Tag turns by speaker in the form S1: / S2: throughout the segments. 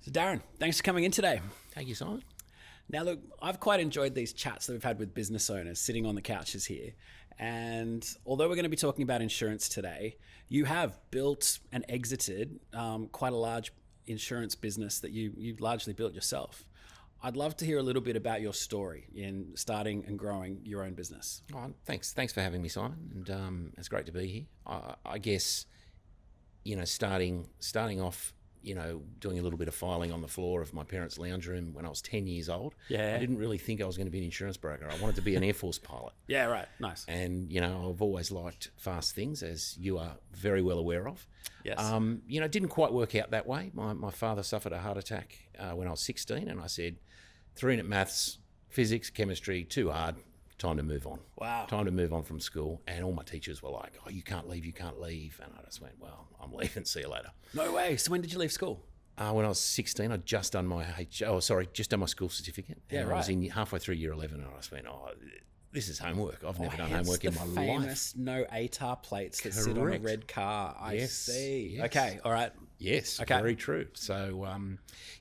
S1: So Darren, thanks for coming in today.
S2: Thank you, Simon.
S1: Now look, I've quite enjoyed these chats that we've had with business owners sitting on the couches here. And although we're going to be talking about insurance today, you have built and exited quite a large insurance business that you largely built yourself. I'd love to hear a little bit about your story in starting and growing your own business.
S2: Oh, thanks for having me, Simon. And it's great to be here. I guess, starting off, doing a little bit of filing on the floor of my parents' lounge room when I was 10 years old.
S1: Yeah.
S2: I didn't really think I was going to be an insurance broker. I wanted to be an Air Force pilot.
S1: Yeah, right. Nice.
S2: And, I've always liked fast things, as you are very well aware of.
S1: Yes.
S2: It didn't quite work out that way. My father suffered a heart attack when I was 16, and I said, 3-unit maths, physics, chemistry, too hard. Time to move on.
S1: Wow.
S2: Time to move on from school. And all my teachers were like, oh, you can't leave. And I just went, well, I'm leaving. See you later.
S1: No way. So when did you leave school?
S2: When I was 16, I'd just done my my school certificate.
S1: Yeah,
S2: and
S1: right.
S2: I was halfway through year 11, and I just went, oh, this is homework. I've never done
S1: hence
S2: homework in my
S1: the
S2: life.
S1: famous no ATAR plates that sit on a
S2: Correct.
S1: red car. I
S2: Yes,
S1: see.
S2: yes.
S1: Okay. All right.
S2: Yes,
S1: Okay.
S2: very true. So,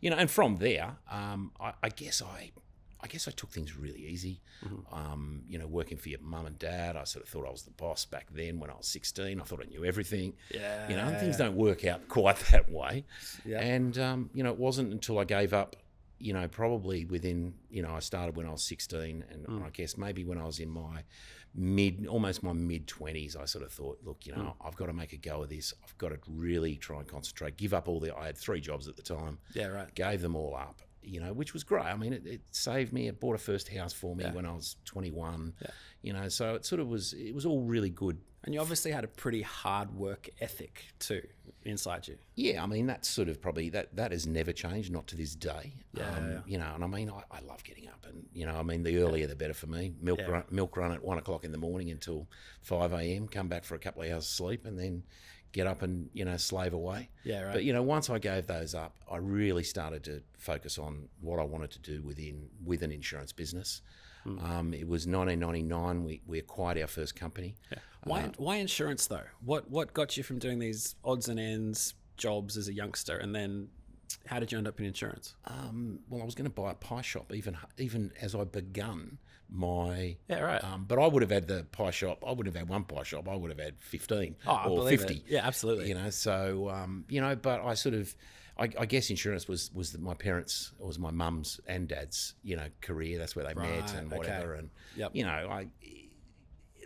S2: and from there, I guess I took things really easy. Working for your mum and dad, I sort of thought I was the boss back then when I was 16. I thought I knew everything.
S1: Yeah.
S2: And things don't work out quite that way.
S1: Yeah.
S2: And, it wasn't until I gave up, probably within, I started when I was 16. And I guess maybe when I was in my almost my mid-20s, I sort of thought, look, I've got to make a go of this. I've got to really try and concentrate, give up I had 3 jobs at the time.
S1: Yeah, right.
S2: Gave them all up. Which was great. I mean, it saved me. It bought a first house for me when I was 21.
S1: Yeah.
S2: So it was all really good.
S1: And you obviously had a pretty hard work ethic too inside you.
S2: Yeah, I mean, that's sort of probably, that has never changed, not to this day.
S1: Yeah.
S2: And I mean, I love getting up and, the earlier the better for me. Milk run at 1 o'clock in the morning until 5 a.m., come back for a couple of hours sleep and then get up and, slave away.
S1: Yeah, right.
S2: But, once I gave those up, I really started to focus on what I wanted to do with an insurance business. It was 1999, we acquired our first company.
S1: Yeah. Why insurance though? What got you from doing these odds and ends jobs as a youngster, and then how did you end up in insurance?
S2: Well, I was going to buy a pie shop even as I begun my...
S1: Yeah, right.
S2: But I would have had the pie shop. I wouldn't have had one pie shop. I would have had 15 or 50.
S1: It. Yeah, absolutely.
S2: So, but I sort of... I guess insurance was my parents', it was my mum's and dad's, career. That's where they met and whatever.
S1: Okay.
S2: And,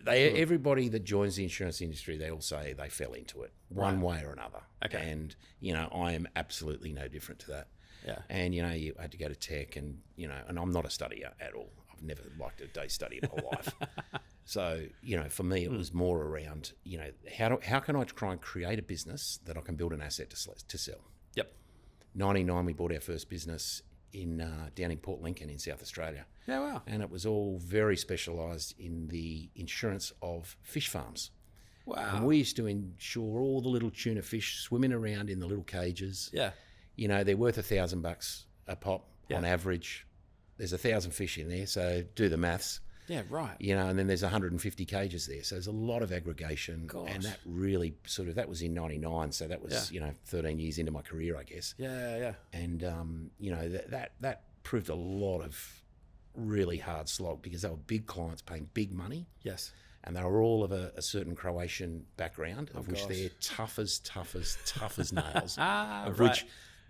S2: everybody that joins the insurance industry, they all say they fell into it one way or another.
S1: Okay.
S2: And, I am absolutely no different to that.
S1: Yeah.
S2: And, you had to go to tech and, and I'm not a studier at all. I've never liked a day study in my life. So, for me, it was more around, how can I try and create a business that I can build an asset to sell?
S1: Yep.
S2: 99, we bought our first business down in Port Lincoln in South Australia.
S1: Yeah, wow.
S2: And it was all very specialised in the insurance of fish farms.
S1: Wow.
S2: And we used to insure all the little tuna fish swimming around in the little cages.
S1: Yeah.
S2: They're worth $1,000 a pop on average. There's 1,000 fish in there, so do the maths.
S1: Yeah, right.
S2: And then there's 150 cages there. So there's a lot of aggregation.
S1: Gosh.
S2: And that really that was in 99. So that was, 13 years into my career, I guess.
S1: Yeah.
S2: And, that proved a lot of really hard slog because they were big clients paying big money.
S1: Yes.
S2: And they were all of a certain Croatian background, of which
S1: gosh.
S2: they're tough as nails.
S1: Right.
S2: Which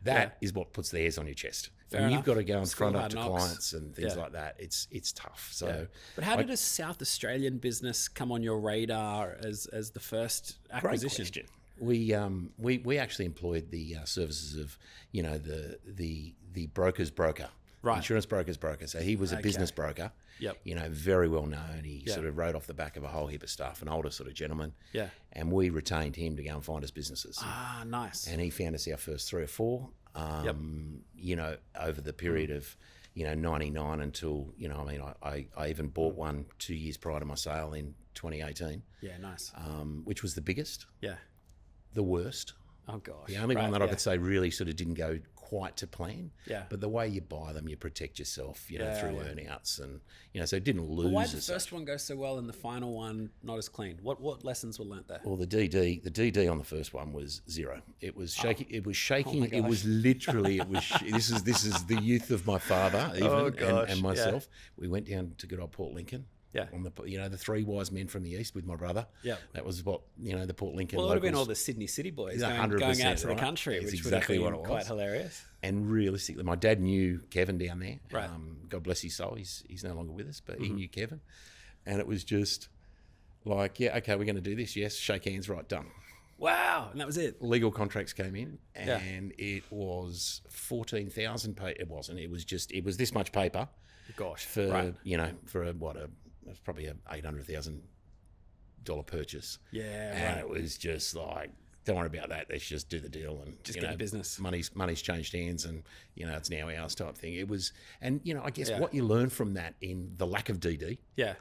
S2: that is what puts the hairs on your chest.
S1: Fair
S2: and
S1: enough.
S2: you've got to go and
S1: School
S2: front up
S1: hard
S2: to
S1: knocks.
S2: clients and things like that. It's tough. So,
S1: But how did a South Australian business come on your radar as the first acquisition?
S2: Great question. We actually employed the services of the broker's broker,
S1: Right.
S2: insurance broker's broker. So he was a business broker.
S1: Yep.
S2: Very well known. He sort of rode off the back of a whole heap of stuff, an older sort of gentleman.
S1: Yeah.
S2: And we retained him to go and find us businesses.
S1: Ah, nice.
S2: And he found us our first 3 or 4. Over the period of 99 until I even bought one 2 years prior to my sale in 2018.
S1: Yeah, nice.
S2: Which was the biggest,
S1: Yeah.
S2: the worst.
S1: Oh gosh.
S2: The only one that I could say really sort of didn't go quite to plan.
S1: Yeah.
S2: But the way you buy them, you protect yourself, you know,
S1: Yeah,
S2: through
S1: yeah.
S2: earn-outs, and so it didn't lose.
S1: But why did the
S2: as
S1: first
S2: such.
S1: one go so well and the final one not as clean? What lessons were learnt there?
S2: Well, the DD on the first one was zero. It was shaking. It was shaking.
S1: Oh my
S2: It was literally. It was. This is the youth of my father, even
S1: Oh, gosh,
S2: and myself. We went down to good old Port Lincoln.
S1: Yeah.
S2: On the three wise men from the east with my brother.
S1: Yeah.
S2: That was what the Port Lincoln.
S1: Well, it would have been all
S2: locals-
S1: the Sydney City boys
S2: Yeah,
S1: going
S2: 100%,
S1: out to the
S2: right?
S1: country,
S2: It's
S1: which
S2: exactly
S1: would have
S2: what
S1: been
S2: it was.
S1: quite hilarious.
S2: And realistically, my dad knew Kevin down there.
S1: Right.
S2: God bless his soul. He's no longer with us, but he knew Kevin, and it was just like, yeah, okay, we're going to do this. Yes, shake hands, right, done.
S1: Wow, and that was it.
S2: Legal contracts came in,
S1: Yeah.
S2: and it was 14,000. It wasn't. It was this much paper
S1: Gosh,
S2: for
S1: right.
S2: it was probably a $800,000 purchase.
S1: Yeah,
S2: And
S1: right.
S2: it was just like, don't worry about that. Let's just do the deal and
S1: Just get the business.
S2: Money's changed hands, and it's now ours type thing. It was, and I guess
S1: Yeah.
S2: what you learn from that in the lack of DD.
S1: Yeah.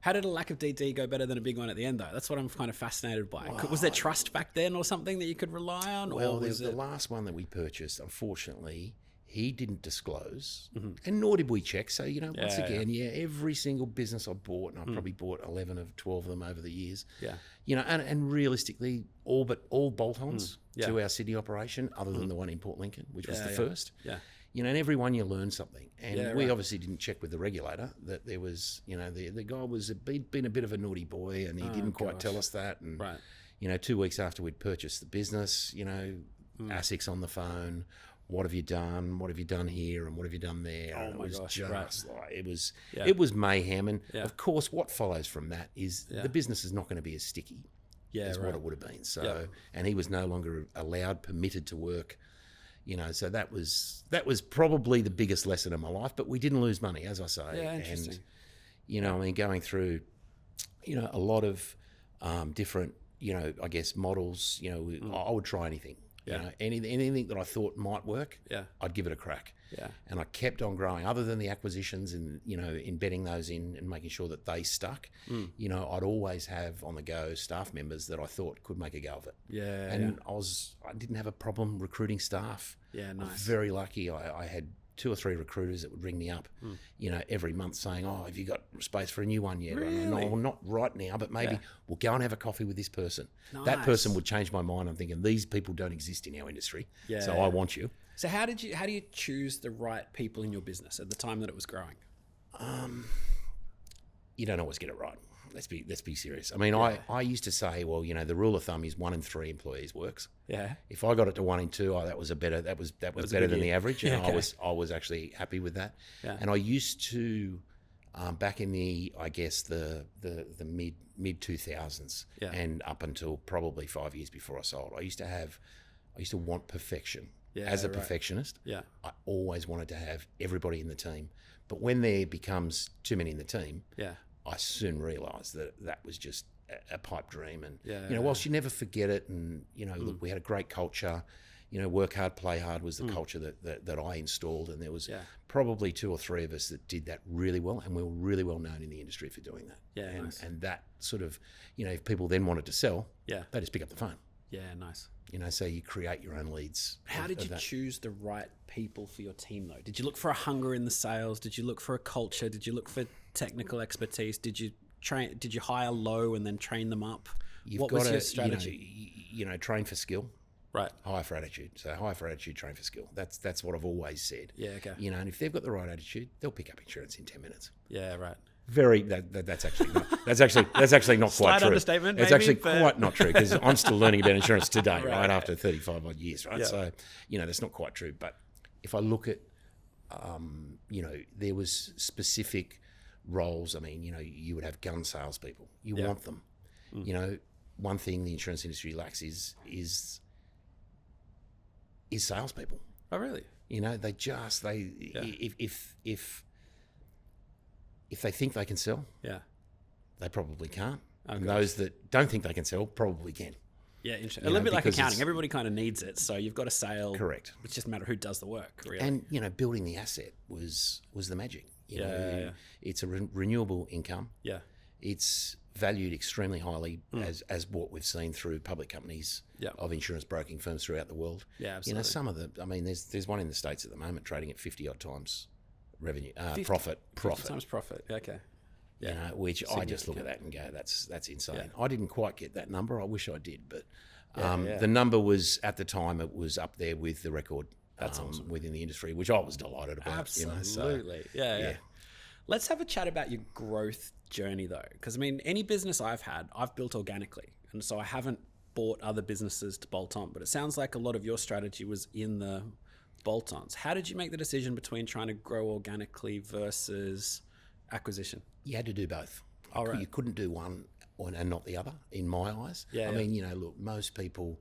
S1: How did a lack of DD go better than a big one at the end, though? That's what I'm kind of fascinated by. Was there trust back then or something that you could rely on?
S2: Well,
S1: or was
S2: the
S1: it...
S2: last one that we purchased, unfortunately, he didn't disclose, and nor did we check. So, once
S1: Yeah,
S2: again, every single business I bought, and I probably bought 11 of 12 of them over the years.
S1: Yeah.
S2: And realistically, all bolt-ons
S1: Yeah.
S2: to our Sydney operation, other than the one in Port Lincoln, which was the first.
S1: Yeah.
S2: And every one you learn something. And
S1: Yeah,
S2: we
S1: right.
S2: obviously didn't check with the regulator that there was, the guy was been a bit of a naughty boy, and he didn't quite
S1: gosh.
S2: tell us that. And,
S1: Right.
S2: 2 weeks after we'd purchased the business, ASIC's on the phone. What have you done? What have you done here? And what have you done there?
S1: Oh
S2: and
S1: my
S2: it was
S1: gosh,
S2: just like,
S1: Yeah.
S2: it was mayhem. And
S1: Yeah.
S2: of course, what follows from that is the business is not going to be as sticky
S1: Yeah,
S2: as
S1: right.
S2: what it would have been. So,
S1: Yeah.
S2: and he was no longer permitted to work. So that was probably the biggest lesson of my life. But we didn't lose money, as I say.
S1: Yeah, interesting.
S2: And, going through, a lot of different, I guess models. I would try anything.
S1: Yeah.
S2: Anything that I thought might work.
S1: Yeah.
S2: I'd give it a crack.
S1: Yeah.
S2: And I kept on growing. Other than the acquisitions and embedding those in and making sure that they stuck. I'd always have on the go staff members that I thought could make a go of it.
S1: Yeah.
S2: And I didn't have a problem recruiting staff.
S1: Yeah,
S2: I
S1: nice.
S2: was very lucky. I had 2 or 3 recruiters that would ring me up, every month saying, "Oh, have you got space for a new one yet?"
S1: Really?
S2: No, well, not right now, but maybe we'll go and have a coffee with this person. That
S1: Nice.
S2: person would change my mind. I'm thinking these people don't exist in our industry,
S1: Yeah,
S2: so
S1: yeah.
S2: I want you.
S1: So how do you choose the right people in your business at the time that it was growing?
S2: You don't always get it right. Let's be serious. I mean, I used to say, well, the rule of thumb is 1 in 3 employees works.
S1: Yeah.
S2: If I got it to 1 in 2, that was better than
S1: good
S2: the
S1: year.
S2: average,
S1: Yeah,
S2: and
S1: okay.
S2: I was actually happy with that.
S1: Yeah.
S2: And I used to, back in the mid 2000s,
S1: Yeah.
S2: and up until probably 5 years before I sold, I used to want perfection.
S1: Yeah,
S2: As a
S1: right.
S2: perfectionist,
S1: Yeah.
S2: I always wanted to have everybody in the team. But when there becomes too many in the team,
S1: Yeah.
S2: I soon realised that was just a pipe dream. And,
S1: Yeah,
S2: whilst you never forget it, and, look, we had a great culture, work hard, play hard was the culture that I installed. And there was probably 2 or 3 of us that did that really well. And we were really well known in the industry for doing that.
S1: Yeah,
S2: and,
S1: nice.
S2: and that sort of, if people then wanted to sell,
S1: Yeah.
S2: they just pick up the phone.
S1: Yeah, nice.
S2: So you create your own leads.
S1: How
S2: of-
S1: did
S2: of
S1: you
S2: that.
S1: choose the right people for your team, though? Did you look for a hunger in the sales? Did you look for a culture? Did you look for technical expertise? Did you hire low and then train them up? What was your strategy?
S2: Train for skill,
S1: Right.
S2: hire for attitude. So hire for attitude, train for skill. That's what I've always said.
S1: Yeah, okay.
S2: And if they've got the right attitude, they'll pick up insurance in 10 minutes.
S1: Yeah, right.
S2: That's actually not quite
S1: Slight
S2: true.
S1: understatement,
S2: It's
S1: maybe,
S2: actually
S1: but-
S2: quite not true, because I'm still learning about insurance today,
S1: Right,
S2: right, after 35 odd years, right?
S1: Yeah.
S2: So, that's not quite true. But if I look at, there was specific roles. I mean, you would have gun salespeople. You
S1: Yeah.
S2: want them. One thing the insurance industry lacks is salespeople.
S1: Oh, really?
S2: If they think they can sell,
S1: Yeah.
S2: they probably can't. And
S1: gosh.
S2: those that don't think they can sell probably can.
S1: Yeah, interesting.
S2: You
S1: A little
S2: know,
S1: bit like
S2: because
S1: accounting.
S2: it's-
S1: Everybody kind of needs it, so you've got to sell.
S2: Correct.
S1: It's just a matter of who does the work, really.
S2: And building the asset was the magic.
S1: Yeah.
S2: It's a renewable income.
S1: Yeah.
S2: It's valued extremely highly as what we've seen through public companies of insurance broking firms throughout the world.
S1: Yeah, absolutely.
S2: Some of the, there's one in the States at the moment trading at 50 odd times revenue, profit.
S1: 50 times profit. Okay. Yeah.
S2: Which I just look at that and go, that's insane.
S1: Yeah.
S2: I didn't quite get that number. I wish I did, but
S1: Yeah.
S2: the number was, at the time, it was up there with the record
S1: awesome.
S2: within the industry, which I was delighted about.
S1: Absolutely. Yeah. Let's have a chat about your growth journey, though, because any business I've had, I've built organically, and so I haven't bought other businesses to bolt on. But it sounds like a lot of your strategy was in the bolt-ons. How did you make the decision between trying to grow organically versus acquisition?
S2: You had to do both.
S1: All right.
S2: You couldn't do one and not the other, in my eyes.
S1: Yeah.
S2: Look, most people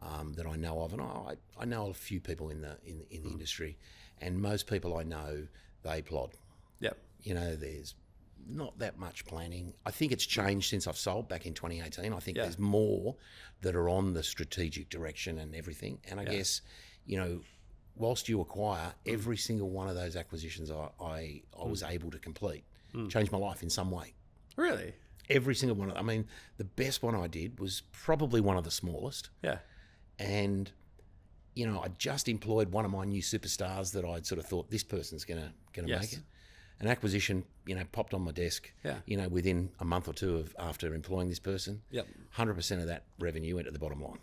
S2: that I know of, and I know a few people in the industry, and most people I know, they plod.
S1: Yep.
S2: There's not that much planning. I think it's changed since I've sold back in 2018. I think
S1: Yeah.
S2: there's more that are on the strategic direction and everything. And I guess, whilst you acquire, every single one of those acquisitions I was able to complete, changed my life in some way.
S1: Really?
S2: Every single one. The best one I did was probably one of the smallest.
S1: Yeah.
S2: And, I just employed one of my new superstars that I'd sort of thought, this person's gonna make it. An acquisition, popped on my desk, within a month or two after employing this person.
S1: Yep.
S2: 100% of that revenue went to the bottom line.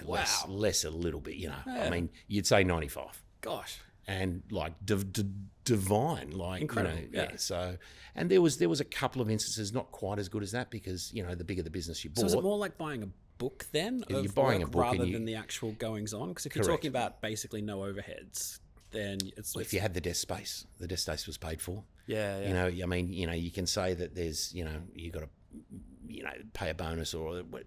S1: Wow.
S2: less a little bit,
S1: Yeah.
S2: You'd say 95.
S1: Gosh.
S2: And like divine, like
S1: incredible. Yeah.
S2: So, and there was a couple of instances not quite as good as that because the bigger the business you bought.
S1: So is it more like buying a book then?
S2: You're
S1: Of
S2: buying
S1: work
S2: a book
S1: rather
S2: and
S1: than the actual goings on? Because if you're
S2: Correct.
S1: talking about basically no overheads, then it's
S2: if you had the desk space was paid for.
S1: yeah.
S2: You can say that there's you got to pay a bonus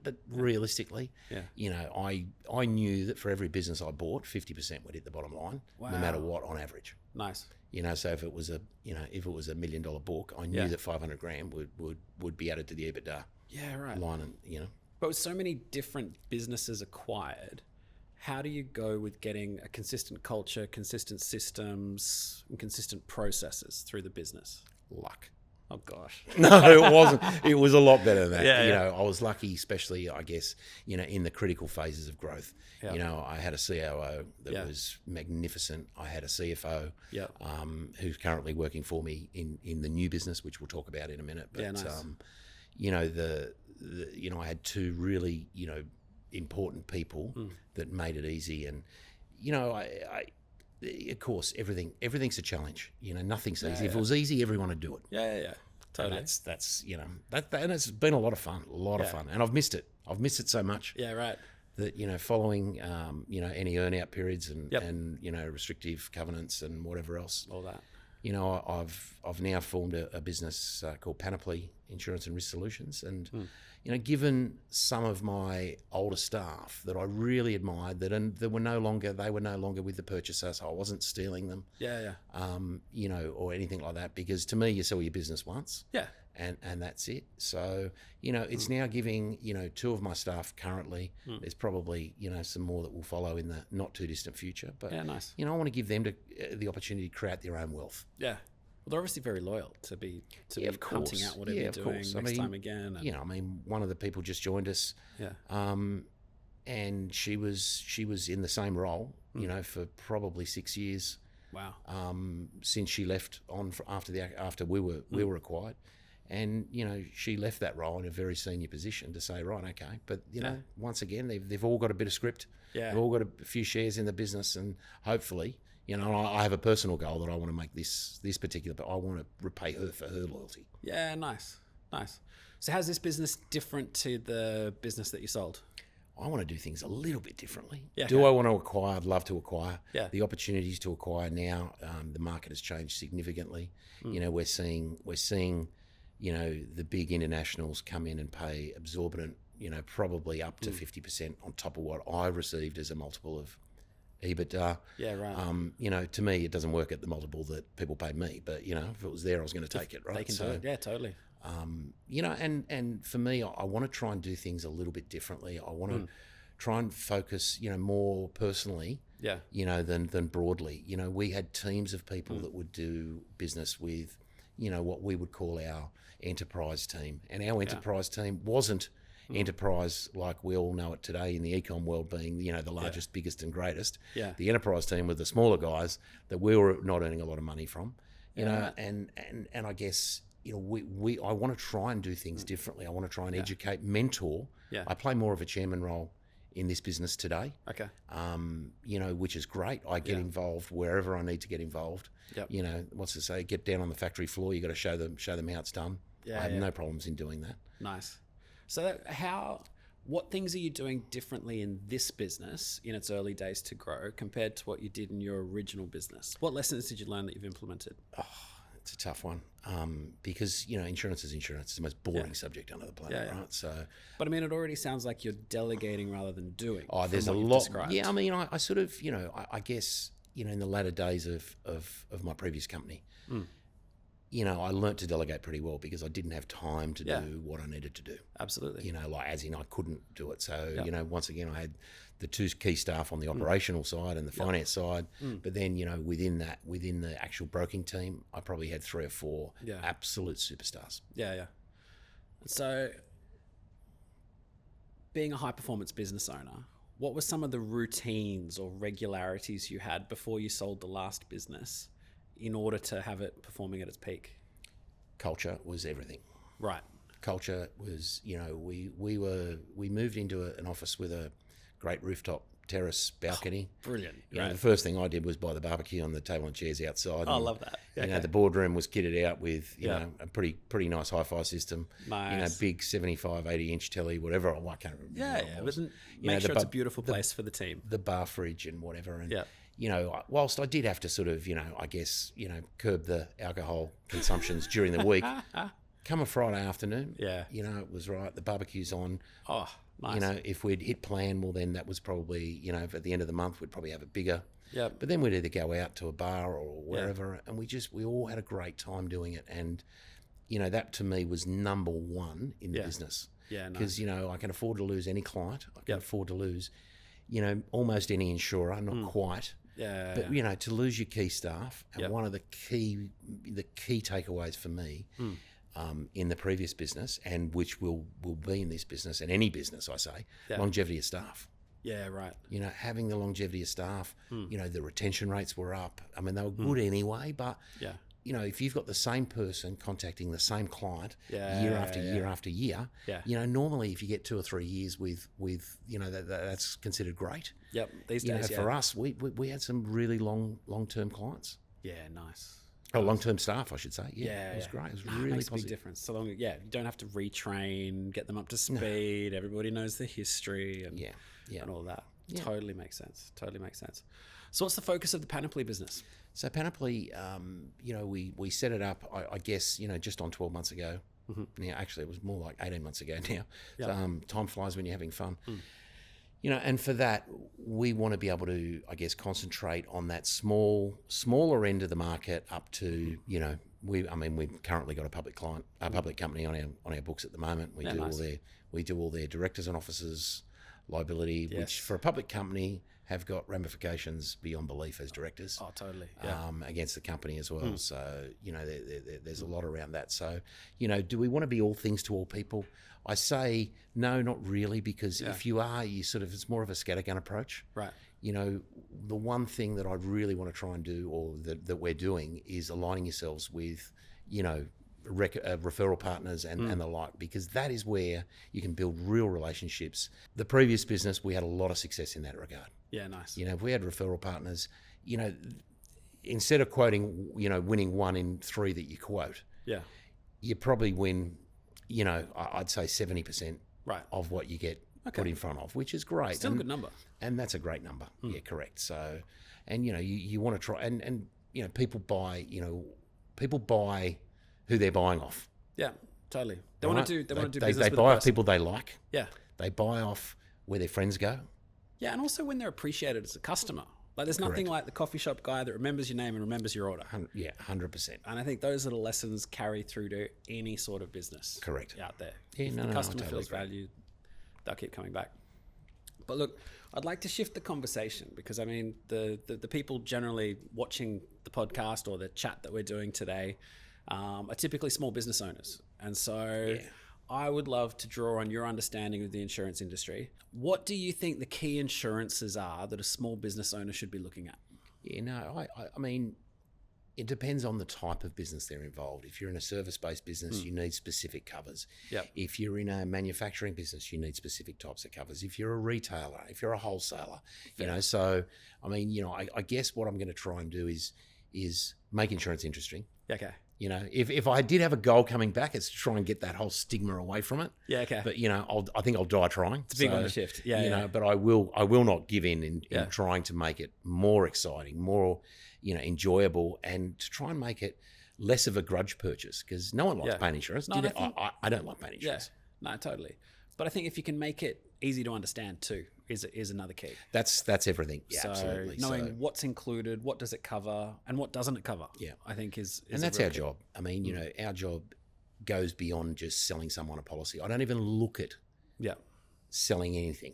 S2: but realistically, I knew that for every business I bought, 50% would hit the bottom line, no matter what, on average.
S1: Nice.
S2: So if it was a $1 million book, I knew that 500 grand would be added to the EBITDA
S1: Yeah, right.
S2: line, and
S1: But with so many different businesses acquired, how do you go with getting a consistent culture, consistent systems, and consistent processes through the business?
S2: luck.
S1: Oh, gosh.
S2: No, it wasn't. It was a lot better than that.
S1: Yeah.
S2: I was lucky, especially, I guess, in the critical phases of growth.
S1: Yeah.
S2: I had a COO that was magnificent. I had a CFO
S1: Yeah.
S2: who's currently working for me in the new business, which we'll talk about in a minute. But,
S1: Yeah, nice.
S2: I had two really, important people that made it easy. And, of course, everything's a challenge. Nothing's easy. If it was easy, everyone would do it.
S1: Yeah. Totally.
S2: And that's and it's been a lot of fun, fun. And I've missed it. I've missed it so much
S1: Yeah, right.
S2: that, following, any earn-out periods and,
S1: Yep.
S2: and, restrictive covenants and whatever else.
S1: All that.
S2: I've now formed a business called Panoply Insurance and Risk Solutions, and given some of my older staff that I really admired that they were no longer with the purchaser, so I wasn't stealing them,
S1: Yeah.
S2: or anything like that. Because to me, you sell your business once,
S1: Yeah.
S2: and that's it. So it's now giving two of my staff currently. There's probably some more that will follow in the not too distant future. But
S1: Yeah, nice.
S2: I want to give them the opportunity to create their own wealth.
S1: Yeah. Well, they're obviously very loyal to be
S2: of course.
S1: hunting out whatever
S2: Yeah,
S1: you're
S2: of
S1: doing
S2: course.
S1: next time again. And,
S2: one of the people just joined us.
S1: Yeah.
S2: And she was in the same role, for probably 6 years.
S1: Wow.
S2: Since she left after we were acquired, and she left that role in a very senior position to say, right, okay, but once again they've all got a bit of script.
S1: Yeah.
S2: They've all got a few shares in the business, and hopefully, I have a personal goal that I want to make this particular, but I want to repay her for her loyalty.
S1: Yeah, nice. So how's this business different to the business that you sold?
S2: I want to do things a little bit differently.
S1: Yeah.
S2: Do I want to acquire? I'd love to acquire.
S1: Yeah.
S2: The opportunities to acquire now, the market has changed significantly. We're seeing, the big internationals come in and pay exorbitant, probably up to 50% on top of what I received as a multiple of EBITDA.
S1: Yeah, right.
S2: To me, it doesn't work at the multiple that people paid me. But if it was there, I was going to take it. Right.
S1: They can do it. Yeah, totally.
S2: And for me, I want to try and do things a little bit differently. I want to try and focus, more personally,
S1: Yeah.
S2: than broadly. We had teams of people that would do business with, what we would call our enterprise team. And our enterprise team wasn't enterprise like we all know it today in the e-com world being, the largest, biggest and greatest.
S1: Yeah.
S2: The enterprise team were the smaller guys that we were not earning a lot of money from, and I guess, I want to try and do things differently. I want to try and educate, mentor.
S1: Yeah.
S2: I play more of a chairman role in this business today.
S1: Okay.
S2: Which is great. I get involved wherever I need to get involved.
S1: Yep.
S2: What's to say, get down on the factory floor, you got to show them how it's done.
S1: Yeah,
S2: I have no problems in doing that.
S1: Nice. So what things are you doing differently in this business in its early days to grow compared to what you did in your original business? What lessons did you learn that you've implemented?
S2: Oh, it's a tough one, because insurance is insurance. It's the most boring subject under the planet, right? So,
S1: but I mean, it already sounds like you're delegating rather than doing.
S2: Oh, there's a lot. Yeah, I mean, I sort of, I guess, in the latter days of my previous company, I learnt to delegate pretty well because I didn't have time to do what I needed to do.
S1: Absolutely.
S2: As in I couldn't do it. So, once again, I had the two key staff on the operational side and the finance side. But then, within the actual broking team, I probably had 3 or 4 absolute superstars.
S1: Yeah, yeah. So, being a high-performance business owner, what were some of the routines or regularities you had before you sold the last business in order to have it performing at its peak?
S2: Culture was everything.
S1: Right.
S2: Culture was, we moved into an office with a great rooftop terrace balcony.
S1: Oh, brilliant.
S2: The first thing I did was buy the barbecue on the table and chairs outside.
S1: Oh, I love that.
S2: Yeah, the boardroom was kitted out with, a pretty nice hi-fi system.
S1: Nice.
S2: Big 75, 80-inch telly, whatever. I can't remember.
S1: Yeah. Make sure it's a beautiful place for the team.
S2: The bar fridge and whatever. And, whilst I did have to sort of, I guess, curb the alcohol consumptions during the week, come a Friday afternoon, it was right. The barbecue's on.
S1: Oh, nice.
S2: If we'd hit plan, well, then that was probably, at the end of the month, we'd probably have it bigger.
S1: Yeah.
S2: But then we'd either go out to a bar or wherever, and we all had a great time doing it. And, that to me was number one in the business.
S1: Yeah,
S2: because, I can afford to lose any client. I can afford to lose, almost any insurer, not quite.
S1: Yeah.
S2: But, to lose your key staff, and one of the key takeaways for me in the previous business, and which will be in this business and any business, I say, longevity of staff.
S1: Yeah, right.
S2: Having the longevity of staff, the retention rates were up. I mean, they were good anyway, but if you've got the same person contacting the same client year after year after year, normally if you get 2 or 3 years with that's considered great.
S1: Yep. These days,
S2: for us, we had some really long-term clients.
S1: Yeah, nice.
S2: Oh, long-term staff, I should say. Yeah, it was great. It was really
S1: makes
S2: positive.
S1: a big difference. So long, you don't have to retrain, get them up to speed. No. Everybody knows the history and all that. Yeah. Totally makes sense. So what's the focus of the Panoply business?
S2: So Panoply, we set it up, I guess, just on 12 months ago. Mm-hmm. Now, actually, it was more like 18 months ago now. Yep. So, time flies when you're having fun. And for that, we want to be able to, I guess, concentrate on that smaller end of the market up to, we've currently got a public company on our books at the moment. We do all their directors and officers liability, which for a public company have got ramifications beyond belief as directors.
S1: Oh, totally.
S2: Against the company as well. So, there's a lot around that. So, do we want to be all things to all people? I say no, not really, because if you are, it's more of a scattergun approach.
S1: Right.
S2: The one thing that I really want to try and do, or that we're doing, is aligning yourselves with, referral partners and the like, because that is where you can build real relationships. The previous business, we had a lot of success in that regard. Yeah, nice. If we had referral partners, instead of quoting, winning 1 in 3 that you quote, you probably win, I'd say 70% of what you get put in front of, which is great.
S1: Still a good number.
S2: And that's a great number. Yeah, correct. So, and, you want to try, and people buy who they're buying off.
S1: Yeah, totally. They want to do business
S2: they
S1: with
S2: buy off people they like.
S1: Yeah.
S2: They buy off where their friends go.
S1: Yeah, and also when they're appreciated as a customer. Like, there's nothing like the coffee shop guy that remembers your name and remembers your order.
S2: 100%.
S1: And I think those little lessons carry through to any sort of business.
S2: Correct.
S1: Out there.
S2: Yeah,
S1: if the customer feels valued, they'll keep coming back. But look, I'd like to shift the conversation, because I mean, the people generally watching the podcast or the chat that we're doing today, are typically small business owners. And so I would love to draw on your understanding of the insurance industry. What do you think the key insurances are that a small business owner should be looking at?
S2: Yeah, no, I mean, it depends on the type of business they're involved. If you're in a service-based business, you need specific covers.
S1: Yep.
S2: If you're in a manufacturing business, you need specific types of covers. If you're a retailer, if you're a wholesaler, you know. So, I mean, you know, I guess what I'm going to try and do is make insurance interesting.
S1: Okay.
S2: You know, if I did have a goal coming back, it's to try and get that whole stigma away from it.
S1: Yeah, okay.
S2: But, you know, I think I'll die trying.
S1: It's a big one to shift. Yeah,
S2: you know, but I will not give in trying to make it more exciting, more, you know, enjoyable, and to try and make it less of a grudge purchase, because no one likes paying insurance.
S1: No,
S2: I don't like paying insurance.
S1: Yeah, no, totally. But I think if you can make it easy to understand too, is another key.
S2: That's everything. Yeah,
S1: so
S2: absolutely.
S1: Knowing what's included, what does it cover, and what doesn't it cover.
S2: Yeah,
S1: I think is
S2: and that's our job. I mean, you know, our job goes beyond just selling someone a policy. I don't even look at selling anything.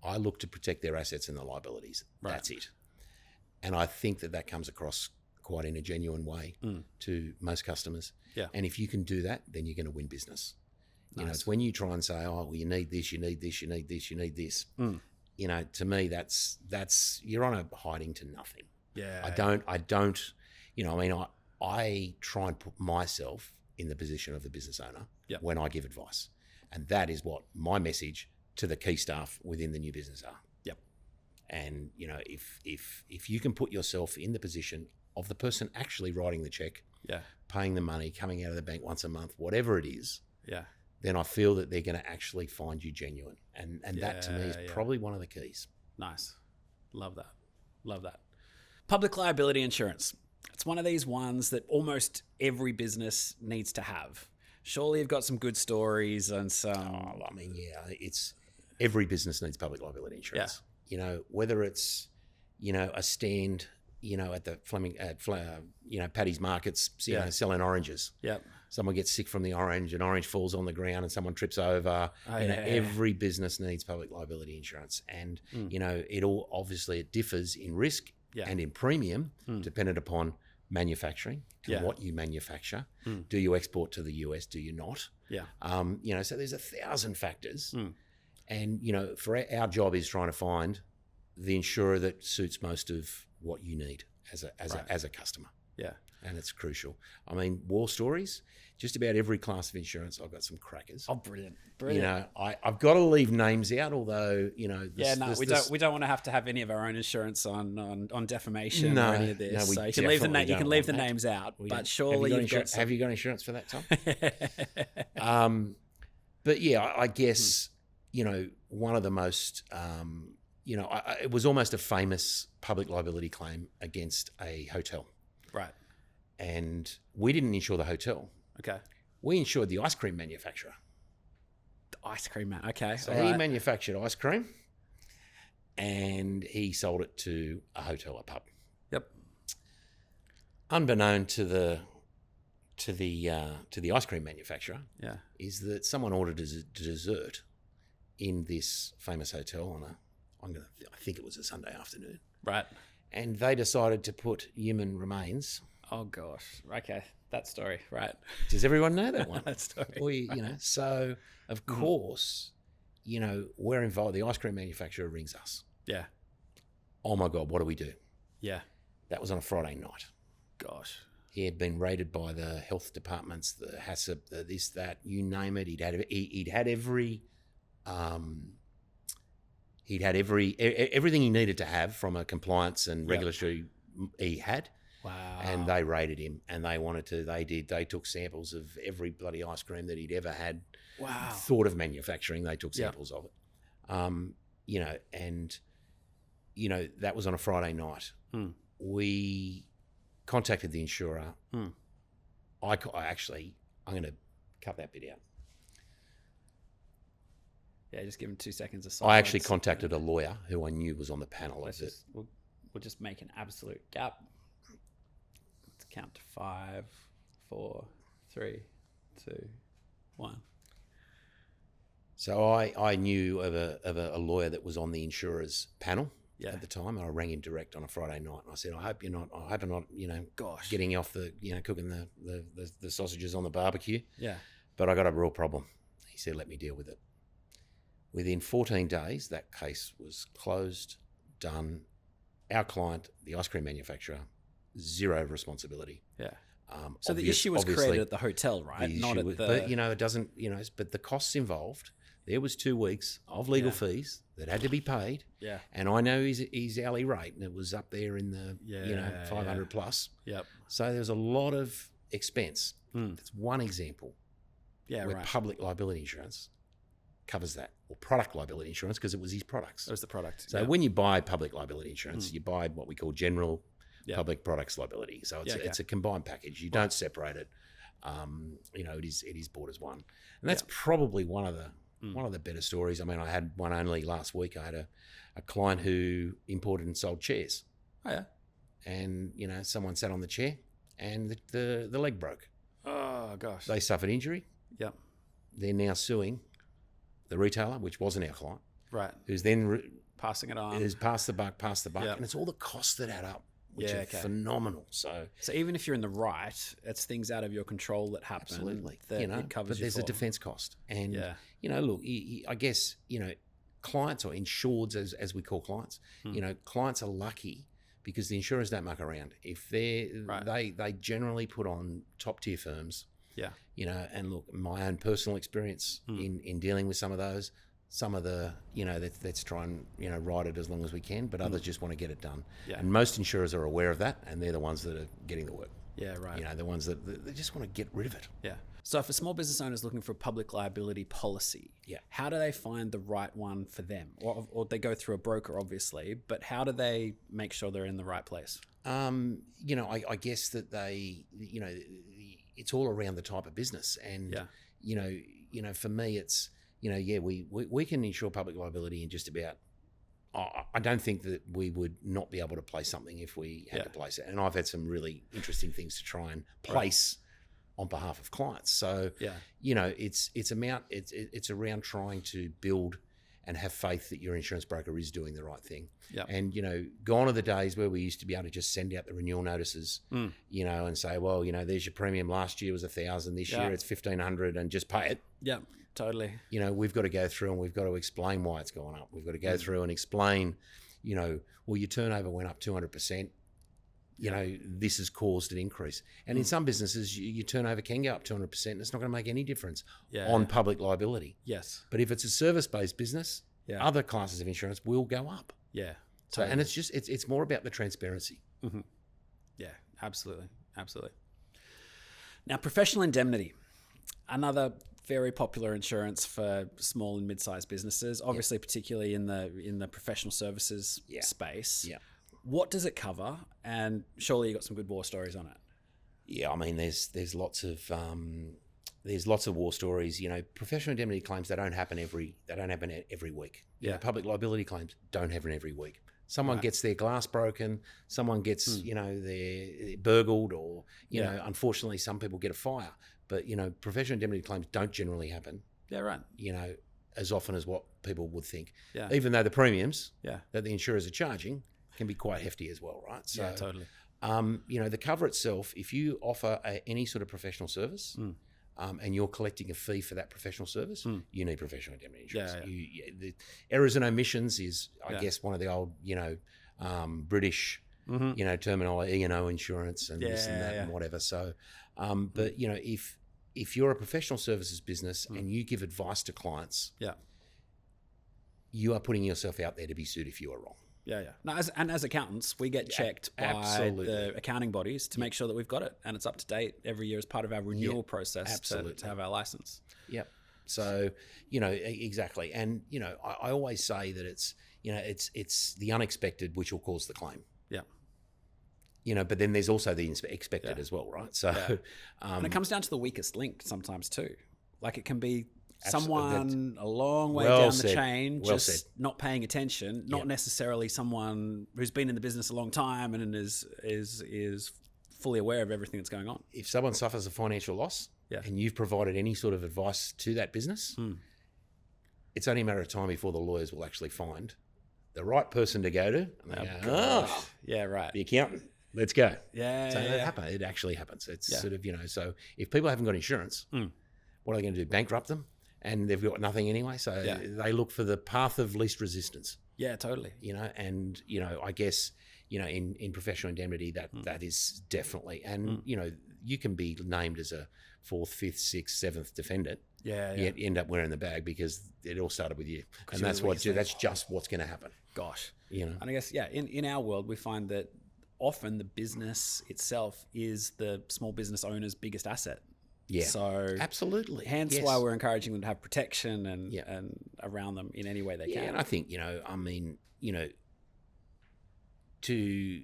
S2: I look to protect their assets and their liabilities. Right. That's it. And I think that comes across quite in a genuine way to most customers. Yeah. And if you can do that, then you're going to win business. Nice. You know, it's when you try and say, oh, well, you need this, you need this, you need this, you need this. You know, to me, that's you're on a hiding to nothing. Yeah. I don't, you know, I mean, I try and put myself in the position of the business owner when I give advice. And that is what my message to the key staff within the new business are. Yep. And, you know, if you can put yourself in the position of the person actually writing the check, paying the money, coming out of the bank once a month, whatever it is, then I feel that they're going to actually find you genuine. And that to me is probably one of the keys.
S1: Nice. Love that. Love that. Public liability insurance. It's one of these ones that almost every business needs to have. Surely you've got some good stories and some...
S2: Oh, I mean, it's every business needs public liability insurance. Yeah. You know, whether it's, you know, a stand, you know, at the Paddy's markets, you know, selling oranges. Yep. Someone gets sick from the orange, an orange falls on the ground and someone trips over. Every business needs public liability insurance. And, you know, it differs in risk and in premium dependent upon manufacturing and what you manufacture. Do you export to the US? Do you not? Yeah. You know, so there's 1,000 factors. And, you know, for our job is trying to find the insurer that suits most of what you need as a customer. Yeah. And it's crucial. I mean, war stories, just about every class of insurance, I've got some crackers.
S1: Oh, brilliant. Brilliant.
S2: You know, I've got to leave names out, although, you know...
S1: we don't want to have any of our own insurance on defamation or any of this. No, so you can leave the names out, but surely
S2: have you got insurance for that, Tom? But yeah, I guess, you know, one of the most... you know, it was almost a famous public liability claim against a hotel. Right. And we didn't insure the hotel. Okay. We insured the ice cream manufacturer.
S1: The ice cream man. Okay.
S2: So he manufactured ice cream and he sold it to a hotel, a pub. Yep. Unbeknown to the ice cream manufacturer, is that someone ordered a dessert in this famous hotel on I think it was a Sunday afternoon. Right. And they decided to put human remains.
S1: Oh, gosh. Okay. That story. Right.
S2: Does everyone know that one?
S1: That story.
S2: You know, so, of course, you know, we're involved. The ice cream manufacturer rings us. Yeah. Oh, my God, what do we do? Yeah. That was on a Friday night. Gosh. He had been raided by the health departments, the HACCP, the this, that, you name it. He'd had every... He'd had everything he needed to have from a compliance and regulatory he had. Wow. And they raided him and they took samples of every bloody ice cream that he'd ever had. Wow. Thought of manufacturing, they took samples of it. You know, and, you know, that was on a Friday night. We contacted the insurer. I'm going to cut that bit out.
S1: Yeah, just give him 2 seconds of silence.
S2: I actually contacted a lawyer who I knew was on the panel.
S1: We'll just make an absolute gap. Let's count to 5, 4, 3, 2, 1.
S2: So I knew of a lawyer that was on the insurer's panel at the time. I rang him direct on a Friday night, and I said, I hope I'm not,
S1: Gosh.
S2: getting you off the, cooking the sausages on the barbecue.
S1: Yeah.
S2: But I got a real problem. He said, let me deal with it. Within 14 days, that case was closed, done. Our client, the ice cream manufacturer, zero responsibility.
S1: Yeah. So the issue was created at the hotel, right? Not at the...
S2: But, it doesn't, but the costs involved, there was 2 weeks of legal fees that had to be paid.
S1: Yeah.
S2: And I know his hourly rate, and it was up there in the, 500 plus.
S1: Yep.
S2: So there was a lot of expense. That's one example.
S1: Yeah,
S2: where
S1: right.
S2: public liability insurance covers that, or product liability insurance, because it was his products.
S1: It was the product.
S2: So when you buy public liability insurance, you buy what we call general public products liability. So it's a combined package. You don't separate it. It is bought as one, and that's probably one of the better stories. I mean, I had one only last week. I had a client who imported and sold chairs.
S1: Oh yeah.
S2: And someone sat on the chair, and the leg broke.
S1: Oh gosh.
S2: They suffered injury.
S1: Yep.
S2: They're now suing the retailer, which wasn't our client,
S1: right?
S2: Who's then
S1: passing it on.
S2: Who's passed the buck,
S1: Yep.
S2: and it's all the costs that add up, which are phenomenal. So
S1: even if you're in the right, it's things out of your control that happen.
S2: Absolutely,
S1: that it covers.
S2: But there's
S1: a
S2: defence cost, and look, I guess clients or insureds, as we call clients, clients are lucky because the insurers don't muck around. If they generally put on top tier firms. Yeah. And look, my own personal experience in dealing with some of the, let's try and, ride it as long as we can, but others just want to get it done. Yeah. And most insurers are aware of that, and they're the ones that are getting the work.
S1: Yeah, right.
S2: The ones that they just want to get rid of it.
S1: Yeah. So if a small business owner is looking for a public liability policy, how do they find the right one for them? Or they go through a broker, obviously, but how do they make sure they're in the right place?
S2: I guess that they, it's all around the type of business, and for me, it's we can insure public liability in just about. I don't think that we would not be able to place something if we had to place it, and I've had some really interesting things to try and place on behalf of clients. So it's around trying to build and have faith that your insurance broker is doing the right thing. Yep. And, gone are the days where we used to be able to just send out the renewal notices, and say, well, there's your premium. Last year was 1,000. This year it's 1,500, and just pay it.
S1: Yeah, totally.
S2: We've got to go through and we've got to explain why it's gone up. We've got to go through and explain, well, your turnover went up 200%. This has caused an increase. And in some businesses, your turnover can go up 200%, and it's not going to make any difference on public liability.
S1: Yes.
S2: But if it's a service-based business, other classes of insurance will go up.
S1: Yeah.
S2: So, and it's more about the transparency.
S1: Mm-hmm. Yeah, absolutely. Absolutely. Now, professional indemnity, another very popular insurance for small and mid-sized businesses, obviously particularly in the professional services space. Yeah. What does it cover? And surely you got some good war stories on it.
S2: Yeah, I mean, there's lots of war stories. Professional indemnity claims they don't happen every week. Public liability claims don't happen every week. Someone gets their glass broken. Someone gets they're burgled, or unfortunately, some people get a fire. But professional indemnity claims don't generally happen.
S1: Yeah, right.
S2: As often as what people would think.
S1: Yeah.
S2: Even though the premiums that the insurers are charging can be quite hefty as well, right? So,
S1: totally.
S2: The cover itself, if you offer any sort of professional service and you're collecting a fee for that professional service, you need professional indemnity insurance. The errors and omissions is, I guess, one of the old, British, terminology, E&O insurance and this and that and whatever. So, but, if you're a professional services business and you give advice to clients, you are putting yourself out there to be sued if you are wrong.
S1: Yeah. No, as accountants, we get checked by the accounting bodies to make sure that we've got it and it's up to date every year as part of our renewal process to have our license.
S2: Yep. So, exactly. And, I always say that it's the unexpected which will cause the claim. Yeah. But then there's also the expected as well, right? So,
S1: and it comes down to the weakest link sometimes too. Like it can be someone a long way down the chain, just not paying attention, not necessarily someone who's been in the business a long time and is fully aware of everything that's going on.
S2: If someone suffers a financial loss and you've provided any sort of advice to that business, it's only a matter of time before the lawyers will actually find the right person to go to. And they go,
S1: yeah, right.
S2: the accountant, let's go.
S1: Yeah,
S2: So
S1: yeah,
S2: that
S1: yeah.
S2: happens. It actually happens. It's sort of, so if people haven't got insurance, what are they going to do? Bankrupt them? And they've got nothing anyway. So they look for the path of least resistance.
S1: Yeah, totally.
S2: And, I guess, in professional indemnity, that is definitely, and, you can be named as a 4th, 5th, 6th, 7th defendant.
S1: Yeah.
S2: Yet end up wearing the bag because it all started with you. And that's just what's going to happen.
S1: Gosh. And I guess, in our world, we find that often the business itself is the small business owner's biggest asset.
S2: Yeah.
S1: So
S2: absolutely.
S1: Hence why we're encouraging them to have protection and around them in any way they can.
S2: And I think, to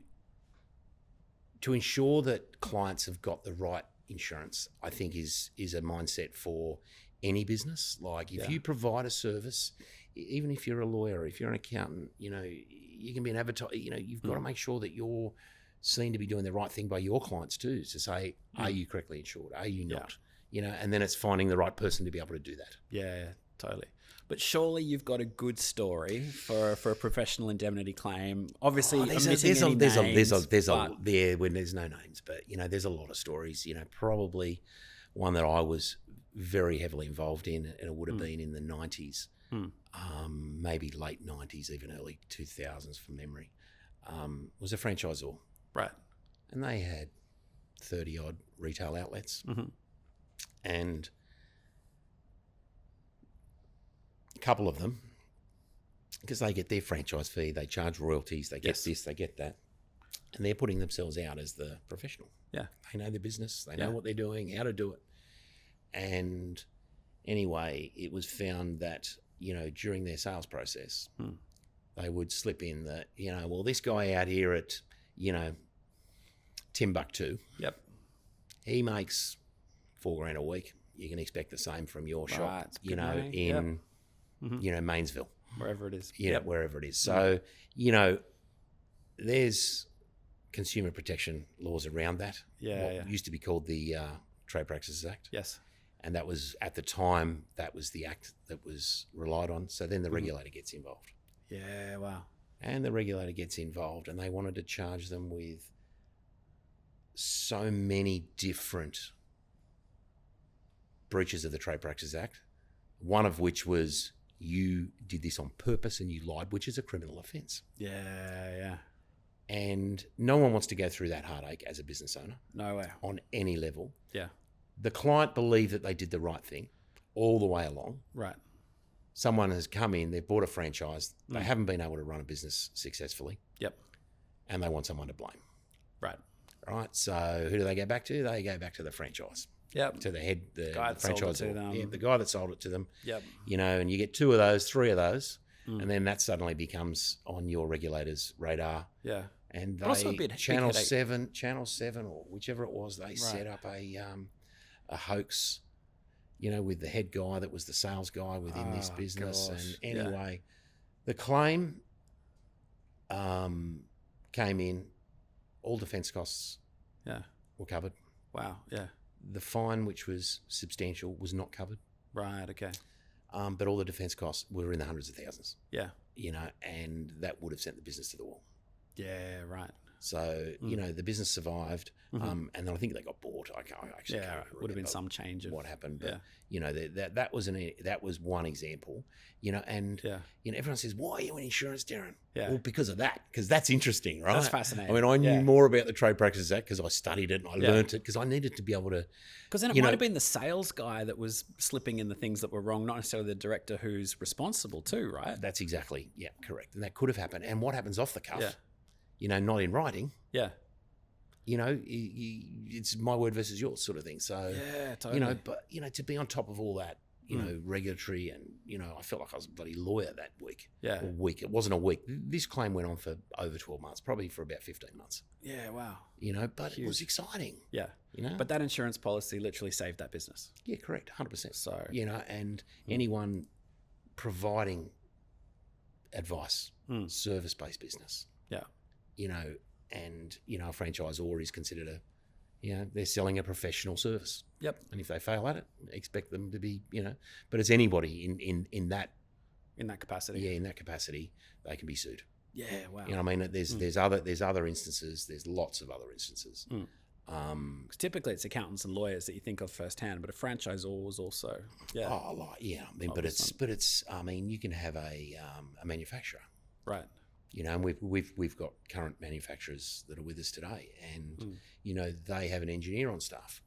S2: ensure that clients have got the right insurance, I think is a mindset for any business. Like if you provide a service, even if you're a lawyer, if you're an accountant, you can be an advertiser, you've got to make sure that you're seen to be doing the right thing by your clients too, to say, are you correctly insured? Are you not? And then it's finding the right person to be able to do that.
S1: Yeah, totally. But surely you've got a good story for a professional indemnity claim. Obviously, there's when there's
S2: no names, but there's a lot of stories. Probably one that I was very heavily involved in, and it would have been in the 90s, maybe late 90s, even early 2000s from memory. Was a franchisor,
S1: right?
S2: And they had 30 odd retail outlets, and a couple of them, because they get their franchise fee, they charge royalties, they get this, they get that, and they're putting themselves out as the professional.
S1: Yeah,
S2: they know their business, they know what they're doing, how to do it. And anyway, it was found that during their sales process, they would slip in that well, this guy out here at Timbuktu, he makes $4,000 a week. You can expect the same from your shop, in Mainsville,
S1: wherever it is.
S2: Wherever it is. So, there's consumer protection laws around that. What used to be called the Trade Practices Act.
S1: Yes.
S2: And that was, at the time, that was the act that was relied on. So then the regulator gets involved.
S1: Yeah, wow.
S2: And the regulator gets involved, and they wanted to charge them with so many different breaches of the Trade Practices Act, one of which was you did this on purpose and you lied, which is a criminal offence.
S1: Yeah.
S2: And no one wants to go through that heartache as a business owner.
S1: No way.
S2: On any level.
S1: Yeah.
S2: The client believed that they did the right thing all the way along.
S1: Right.
S2: Someone has come in, they've bought a franchise, they haven't been able to run a business successfully.
S1: Yep.
S2: And they want someone to blame.
S1: Right.
S2: So who do they go back to? They go back to the franchise.
S1: Yep.
S2: To the head, the
S1: guy that
S2: franchisor.
S1: sold it to them.
S2: Yeah, the guy that sold it to them.
S1: Yep.
S2: And you get 2 of those, 3 of those, and then that suddenly becomes on your regulator's radar.
S1: Yeah.
S2: And they,
S1: also a bit
S2: Channel 7 or whichever it was, they set up a hoax, with the head guy that was the sales guy within this business.
S1: Gosh.
S2: And anyway, the claim came in, all defence costs were covered.
S1: Wow, yeah.
S2: The fine, which was substantial, was not covered.
S1: Right, okay.
S2: But all the defence costs were in the hundreds of thousands.
S1: Yeah.
S2: And that would have sent the business to the wall.
S1: Yeah, right.
S2: So, the business survived, and then I think they got bought. I actually can't remember.
S1: Would have been some change of
S2: what happened. But, that was one example, and, everyone says, why are you in insurance, Darren?
S1: Yeah.
S2: Well, because of that, because that's interesting, right?
S1: That's fascinating.
S2: I mean, I knew more about the Trade Practices Act because I studied it and I learnt it because I needed to be able to.
S1: Because then it might have been the sales guy that was slipping in the things that were wrong, not necessarily the director who's responsible too, right?
S2: That's exactly, correct. And that could have happened. And what happens off the cuff, not in writing.
S1: Yeah.
S2: It's my word versus yours sort of thing. So,
S1: totally.
S2: But, to be on top of all that, regulatory and, I felt like I was a bloody lawyer that week.
S1: Yeah.
S2: A week. It wasn't a week. This claim went on for over 12 months, probably for about 15 months.
S1: Yeah, wow.
S2: But it was exciting.
S1: Yeah. But that insurance policy literally saved that business.
S2: Yeah, correct. 100%.
S1: So,
S2: and anyone providing advice, service-based business.
S1: Yeah.
S2: And, a franchisor is considered they're selling a professional service.
S1: Yep.
S2: And if they fail at it, expect them to be, but it's anybody in that
S1: in that capacity.
S2: Yeah, in that capacity, they can be sued.
S1: Yeah, wow.
S2: You know what I mean? There's other instances. There's lots of other instances.
S1: 'Cause typically it's accountants and lawyers that you think of firsthand, but a franchisor is also
S2: I mean, but it's. I mean, you can have a manufacturer,
S1: right.
S2: you know, and we've got current manufacturers that are with us today, and you know, they have an engineer on staff.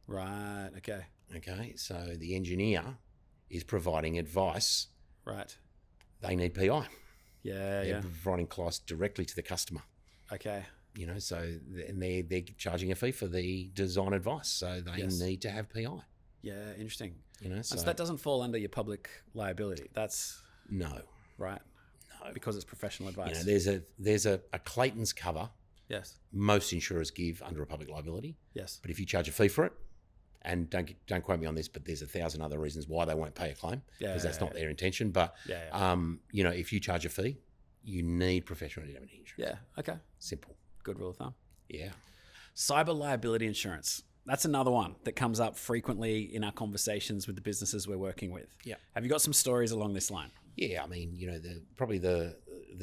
S1: Right. Okay.
S2: Okay, so the engineer is providing advice.
S1: Right.
S2: They need PI.
S1: Yeah.
S2: They're providing advice directly to the customer.
S1: Okay.
S2: You know, so and they're charging a fee for the design advice, so they need to have PI.
S1: Yeah. Interesting.
S2: You know, so
S1: And so that doesn't fall under your public liability. That's
S2: no,
S1: right. No, because it's professional advice.
S2: You know, there's a Clayton's cover.
S1: Yes.
S2: Most insurers give under a public liability.
S1: Yes.
S2: But if you charge a fee for it, and don't quote me on this, but there's 1,000 other reasons why they won't pay a claim, because that's not their intention. But you know, if you charge a fee, you need professional indemnity insurance.
S1: Yeah. Okay.
S2: Simple.
S1: Good rule of thumb.
S2: Yeah.
S1: Cyber liability insurance. That's another one that comes up frequently in our conversations with the businesses we're working with.
S2: Yeah.
S1: Have you got some stories along this line?
S2: Yeah. I mean, you know, probably the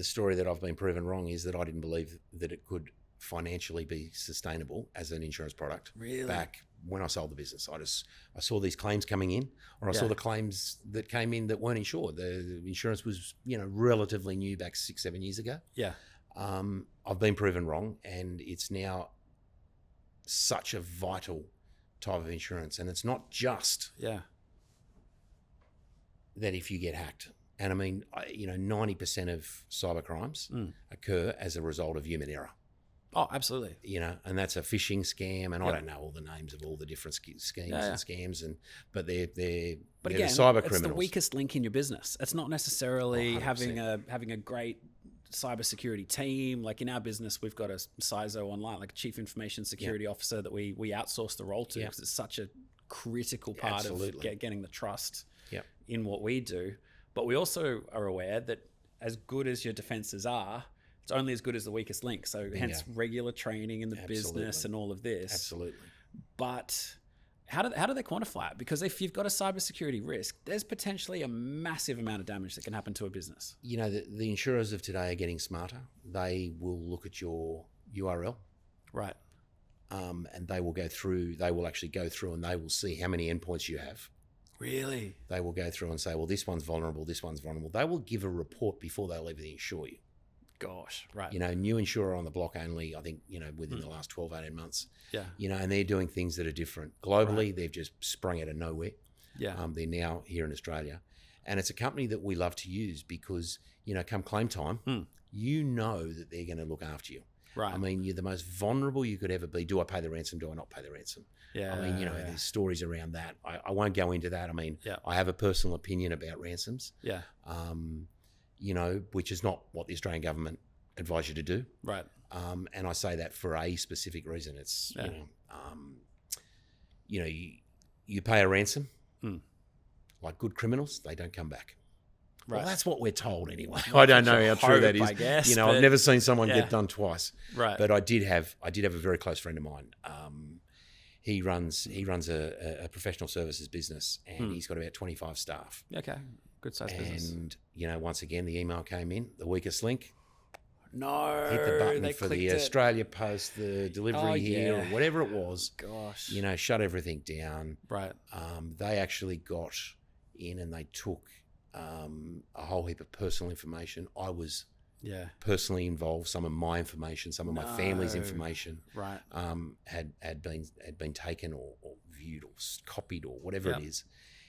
S2: story that I've been proven wrong is that I didn't believe that it could financially be sustainable as an insurance product.
S1: Really?
S2: Back when I sold the business, I saw these claims coming in, or I saw the claims that came in that weren't insured. The insurance was, you know, relatively new back 6-7 years ago.
S1: Yeah.
S2: I've been proven wrong, and it's now such a vital type of insurance. And it's not just that if you get hacked. And I mean, you know, 90% of cyber crimes occur as a result of human error.
S1: Oh, absolutely.
S2: You know, and that's a phishing scam, and I don't know all the names of all the different schemes and scams, but they're again, the cyber criminals.
S1: It's the weakest link in your business. It's not necessarily having a great cybersecurity team. Like in our business, we've got a CISO online, like a chief information security officer that we outsource the role to, because it's such a critical part of getting the trust in what we do. But we also are aware that as good as your defenses are, it's only as good as the weakest link. So hence regular training in the business and all of this.
S2: Absolutely.
S1: But how do they quantify it? Because if you've got a cybersecurity risk, there's potentially a massive amount of damage that can happen to a business.
S2: You know, the insurers of today are getting smarter. They will look at your URL.
S1: Right.
S2: And they will actually go through and they will see how many endpoints you have.
S1: Really?
S2: They will go through and say, well, this one's vulnerable, this one's vulnerable. They will give a report before they'll even insure you.
S1: Gosh, right.
S2: You know, new insurer on the block only, I think, you know, within the last 12, 18 months.
S1: Yeah.
S2: You know, and they're doing things that are different. Globally, they've just sprung out of nowhere.
S1: Yeah.
S2: They're now here in Australia. And it's a company that we love to use because, you know, come claim time, you know that they're going to look after you.
S1: Right.
S2: I mean, you're the most vulnerable you could ever be. Do I pay the ransom? Do I not pay the ransom?
S1: Yeah.
S2: I mean, you know, there's stories around that. I won't go into that. I mean, I have a personal opinion about ransoms.
S1: Yeah.
S2: You know, which is not what the Australian government advise you to do.
S1: Right.
S2: And I say that for a specific reason. It's, you know, you pay a ransom, like good criminals, they don't come back. Right. Well, that's what we're told anyway. I don't know how true that is.
S1: I guess,
S2: you know, I've never seen someone get done twice.
S1: Right.
S2: But I did have a very close friend of mine. He runs a professional services business, and he's got about 25 staff.
S1: Okay. Good size business.
S2: And, you know, once again, the email came in, the weakest link.
S1: No.
S2: Hit the button for the Australia Post, the delivery here, or whatever it was.
S1: Gosh.
S2: You know, shut everything down.
S1: Right.
S2: They actually got in and they took a whole heap of personal information. I was personally involved. Some of my information, some of my family's information, had been taken or viewed or copied or whatever it is.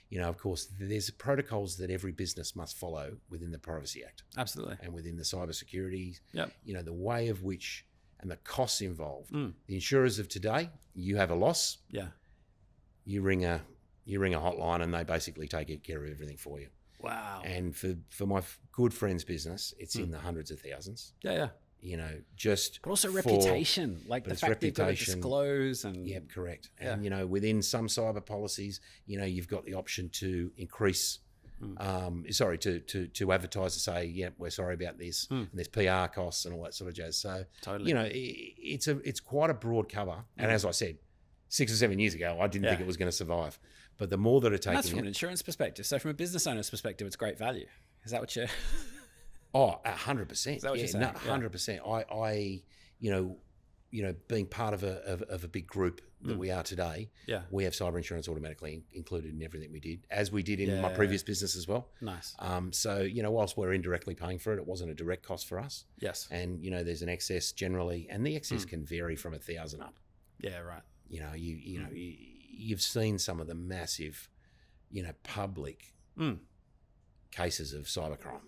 S2: You know, of course, there's protocols that every business must follow within the Privacy Act.
S1: Absolutely.
S2: And within the cybersecurity.
S1: Yep.
S2: You know, the way of which and the costs involved. The insurers of today, you have a loss.
S1: Yeah.
S2: You ring a hotline and they basically take care of everything for you.
S1: Wow.
S2: And for my good friend's business, it's in the hundreds of thousands.
S1: Yeah, yeah.
S2: You know, just
S1: but also reputation, like the fact that you've got to disclose and
S2: correct. And you know, within some cyber policies, you know, you've got the option to increase, to advertise to say, we're sorry about this, and there's PR costs and all that sort of jazz. So you know, it's quite a broad cover. And as I said, 6 or 7 years ago, I didn't think it was going to survive. But the more that are taking
S1: that's from an insurance perspective. So from a business owner's perspective, it's great value. Is that what you're...
S2: Oh, 100%.
S1: Is that what you're saying?
S2: No, 100%. I being part of a big group that we are today, we have cyber insurance automatically included in everything we did, as we did in my previous business as well.
S1: Nice.
S2: So, whilst we're indirectly paying for it, it wasn't a direct cost for us.
S1: Yes.
S2: And, there's an excess generally, and the excess can vary from 1,000 up.
S1: Yeah, right.
S2: You've seen some of the massive, public cases of cybercrime.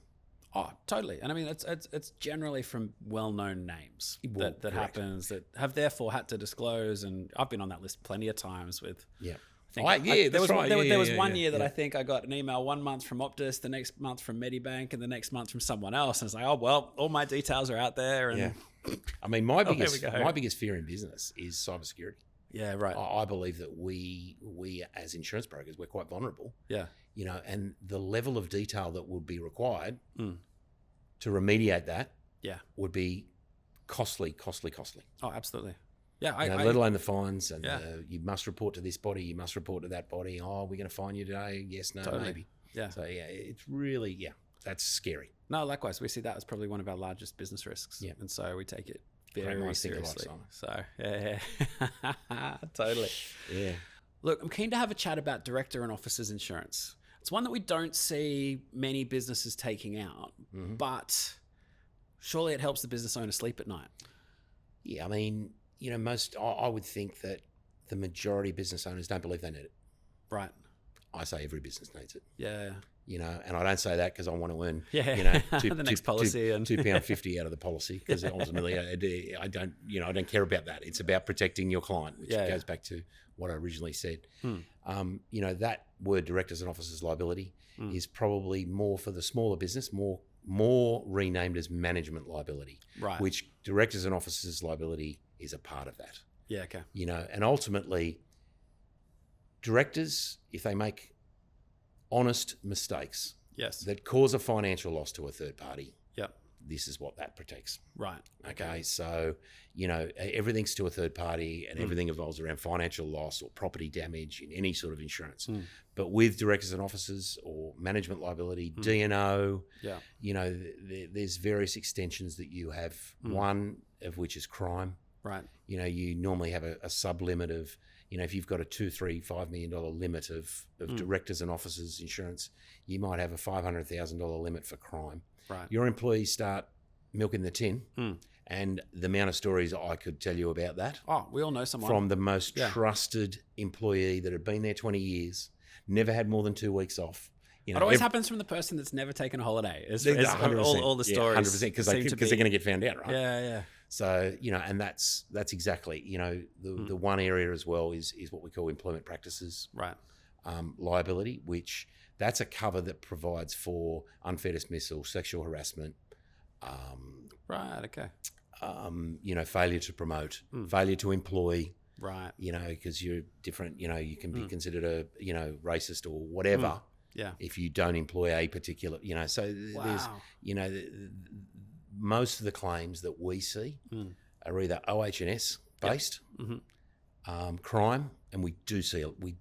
S1: Oh, totally. And I mean, it's generally from well-known names that happens, that have therefore had to disclose. And I've been on that list plenty of times with...
S2: Yeah.
S1: There was one year that I think I got an email 1 month from Optus, the next month from Medibank, and the next month from someone else. And it's like, oh, well, all my details are out there. And
S2: I mean, my biggest fear in business is cybersecurity.
S1: Yeah, right.
S2: I believe that we as insurance brokers, we're quite vulnerable.
S1: Yeah.
S2: And the level of detail that would be required to remediate that would be costly.
S1: Oh, absolutely. Yeah.
S2: Let alone the fines and you must report to this body, you must report to that body. Oh, we're going to fine you today. Yes, no,
S1: totally.
S2: Maybe.
S1: Yeah.
S2: So it's really, that's scary.
S1: No, likewise. We see that as probably one of our largest business risks. Yeah. And so we take it very seriously. So yeah. Totally.
S2: Yeah.
S1: Look, I'm keen to have a chat about director and officers insurance. It's one that we don't see many businesses taking out, but surely it helps the business owner sleep at night. Yeah,
S2: I mean, I would think that the majority of business owners don't believe they need it.
S1: Right.
S2: I say every business needs it.
S1: Yeah.
S2: And I don't say that because I want to earn,
S1: the next policy and
S2: £2.50 out of the policy, because ultimately I don't care about that. It's about protecting your client, which goes back to what I originally said. That word directors and officers liability is probably more for the smaller business, more renamed as management liability,
S1: right?
S2: Which directors and officers liability is a part of that.
S1: Yeah, okay.
S2: And ultimately, directors, if they make honest mistakes that cause a financial loss to a third party, this is what that protects.
S1: Right.
S2: Okay. So, everything's to a third party and everything evolves around financial loss or property damage in any sort of insurance. But with directors and officers or management liability, D&O, there's various extensions that you have, one of which is crime.
S1: Right.
S2: You normally have a sub-limit of, if you've got a $2, $3, $5 million limit of directors and officers insurance, you might have a $500,000 limit for crime.
S1: Right.
S2: Your employees start milking the tin, and the amount of stories I could tell you about that.
S1: Oh, we all know someone.
S2: From the most trusted employee that had been there 20 years, never had more than 2 weeks off.
S1: It always happens from the person that's never taken a holiday. All the stories.
S2: 100%, because they're going to get found out, right?
S1: Yeah.
S2: So, and that's exactly, the one area as well is what we call employment practices.
S1: Right.
S2: Liability, which that's a cover that provides for unfair dismissal, sexual harassment.
S1: Right, okay.
S2: Failure to promote, failure to employ.
S1: Right.
S2: Because you're different, you can be considered a, racist or whatever.
S1: Yeah.
S2: If you don't employ a particular, so there's, most of the claims that we see are either OH&S based, crime, and we do see we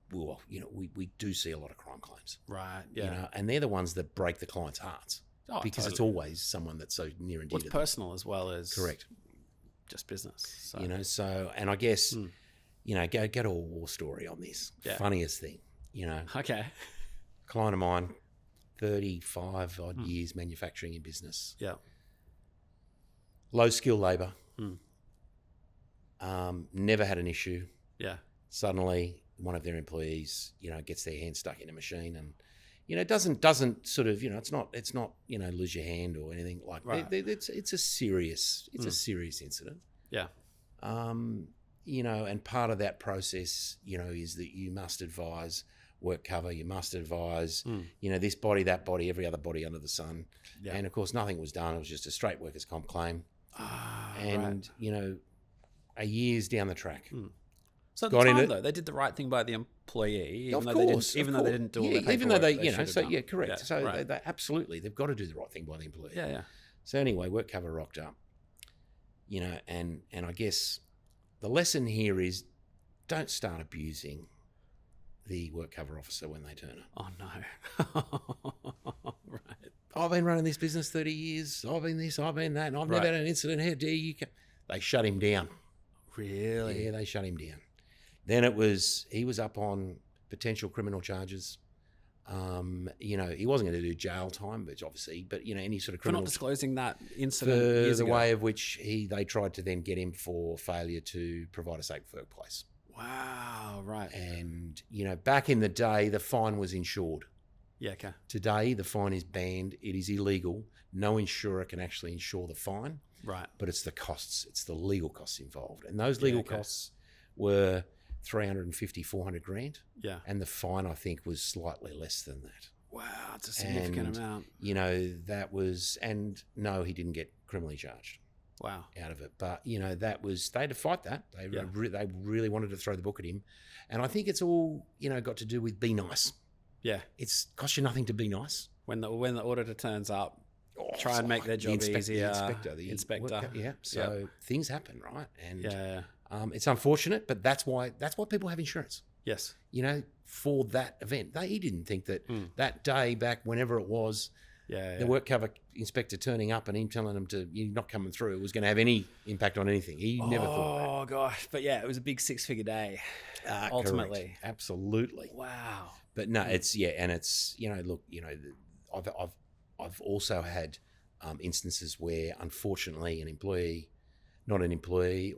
S2: do see a lot of crime claims.
S1: Right. Yeah.
S2: And they're the ones that break the client's hearts because it's always someone that's so near and dear to them.
S1: It's personal as well as
S2: correct,
S1: just business. So.
S2: So and I guess go to a war story on this.
S1: Yeah.
S2: Funniest thing,
S1: Okay.
S2: Client of mine, 35 odd years manufacturing in business.
S1: Yeah.
S2: Low skill labour. Never had an issue.
S1: Yeah.
S2: Suddenly, one of their employees, gets their hand stuck in a machine, and doesn't sort of, it's not lose your hand or anything like that. Right. It's a serious incident.
S1: Yeah.
S2: And part of that process, is that you must advise work cover. You must advise, this body, that body, every other body under the sun. Yeah. And of course, nothing was done. It was just a straight workers' comp claim. And a year's down the track.
S1: So at the time, though, they did the right thing by the employee, even though they didn't do all the paperwork.
S2: Even though they correct.
S1: Yeah,
S2: so they absolutely, they've got to do the right thing by the employee.
S1: Yeah.
S2: So anyway, work cover rocked up, and I guess the lesson here is don't start abusing the work cover officer when they turn up.
S1: Oh no. Right.
S2: I've been running this business 30 years. I've been this, I've been that, and I've never had an incident. How dare you? They shut him down.
S1: Really?
S2: Yeah, they shut him down. Then he was up on potential criminal charges. He wasn't going to do jail time, but any sort of
S1: For
S2: criminal
S1: not disclosing that incident
S2: for
S1: years
S2: the
S1: ago.
S2: way of which they tried to then get him for failure to provide a safe workplace.
S1: Wow, right.
S2: And, back in the day, the fine was insured.
S1: Yeah, okay.
S2: Today, the fine is banned. It is illegal. No insurer can actually insure the fine.
S1: Right.
S2: But it's the costs. It's the legal costs involved. And those legal costs were 350, 400 grand.
S1: Yeah.
S2: And the fine, I think, was slightly less than that.
S1: Wow, it's a significant amount.
S2: That was, and no, he didn't get criminally charged.
S1: Wow.
S2: Out of it. But, they had to fight that. They really wanted to throw the book at him. And I think it's all, got to do with be nice.
S1: Yeah.
S2: It's cost you nothing to be nice.
S1: When the auditor turns up, try and make their job easier.
S2: The inspector. So things happen, right? And it's unfortunate, but that's why people have insurance.
S1: Yes.
S2: For that event. He didn't think that that day back, whenever it was, the work cover inspector turning up and him telling him you're not coming through, it was going to have any impact on anything. He never thought that. Oh,
S1: gosh. But it was a big 6-figure day, ultimately.
S2: Correct. Absolutely.
S1: Wow.
S2: But no, it's I've also had instances where, unfortunately, an employee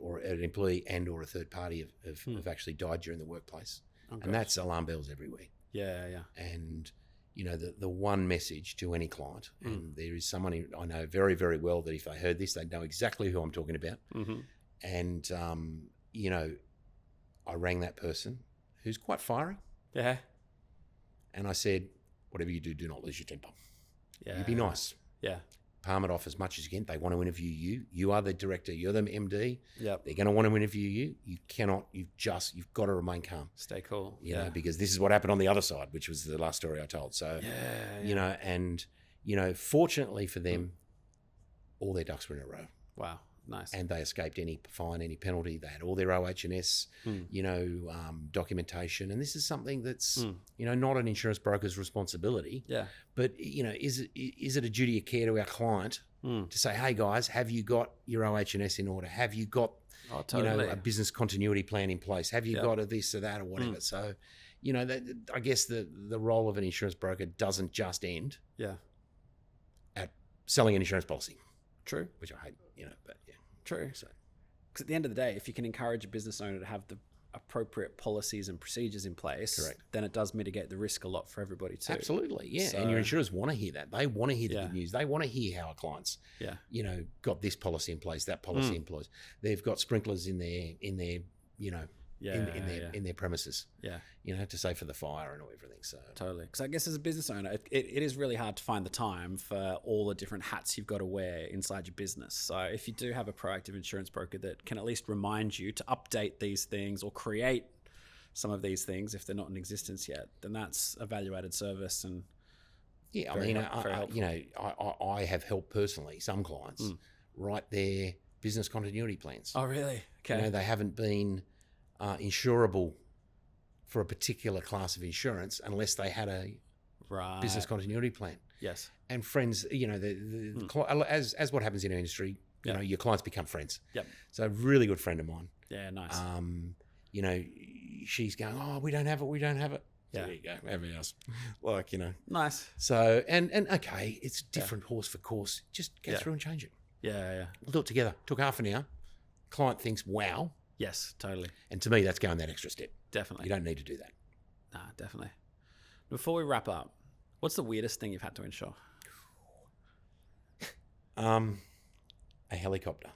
S2: or a third party have actually died during the workplace. And that's alarm bells everywhere.
S1: Yeah, yeah.
S2: And, the one message to any client, and there is someone who I know very, very well that if they heard this, they'd know exactly who I'm talking about. Mm-hmm. And, I rang that person who's quite fiery.
S1: Yeah.
S2: And I said, whatever you do not lose your temper.
S1: Yeah.
S2: You be nice.
S1: Yeah.
S2: Palm it off as much as you can. They want to interview you. You are the director. You're the MD.
S1: Yep.
S2: They're going to want to interview you. You cannot, you've got to remain calm.
S1: Stay cool.
S2: Because this is what happened on the other side, which was the last story I told. So, fortunately for them, all their ducks were in a row.
S1: Wow. Nice.
S2: And they escaped any fine, any penalty. They had all their OH&S, documentation. And this is something that's, not an insurance broker's responsibility.
S1: Yeah.
S2: But, is it a duty of care to our client to say, hey, guys, have you got your OH&S in order? Have you got, a business continuity plan in place? Have you got a this or that or whatever? So, I guess the role of an insurance broker doesn't just end at selling an insurance policy.
S1: True.
S2: Which I hate, but yeah.
S1: True. So, because at the end of the day, if you can encourage a business owner to have the appropriate policies and procedures in place,
S2: correct,
S1: then it does mitigate the risk a lot for everybody too.
S2: Absolutely, yeah. So, and your insurers want to hear that. They want to hear the good news. They want to hear how our clients, got this policy in place, that policy in place. They've got sprinklers in their in their premises. Yeah. To save for the fire and everything. So
S1: totally. Because I guess as a business owner, it is really hard to find the time for all the different hats you've got to wear inside your business. So if you do have a proactive insurance broker that can at least remind you to update these things or create some of these things if they're not in existence yet, then that's a value-added service. And
S2: I have helped personally some clients write their business continuity plans.
S1: Oh, really? Okay.
S2: They haven't been insurable for a particular class of insurance unless they had a business continuity plan.
S1: Yes.
S2: And friends, as what happens in our industry, your clients become friends.
S1: Yep.
S2: So a really good friend of mine.
S1: Yeah, nice.
S2: She's going, oh, we don't have it.
S1: Yeah.
S2: There you go, have ours.
S1: Nice.
S2: So, and okay, it's different horse for course. Just go through and change it.
S1: Yeah.
S2: We'll do it together. Took half an hour. Client thinks, wow.
S1: Yes, totally.
S2: And to me, that's going that extra step.
S1: Definitely.
S2: You don't need to do that.
S1: Nah, definitely. Before we wrap up, what's the weirdest thing you've had to insure?
S2: A helicopter.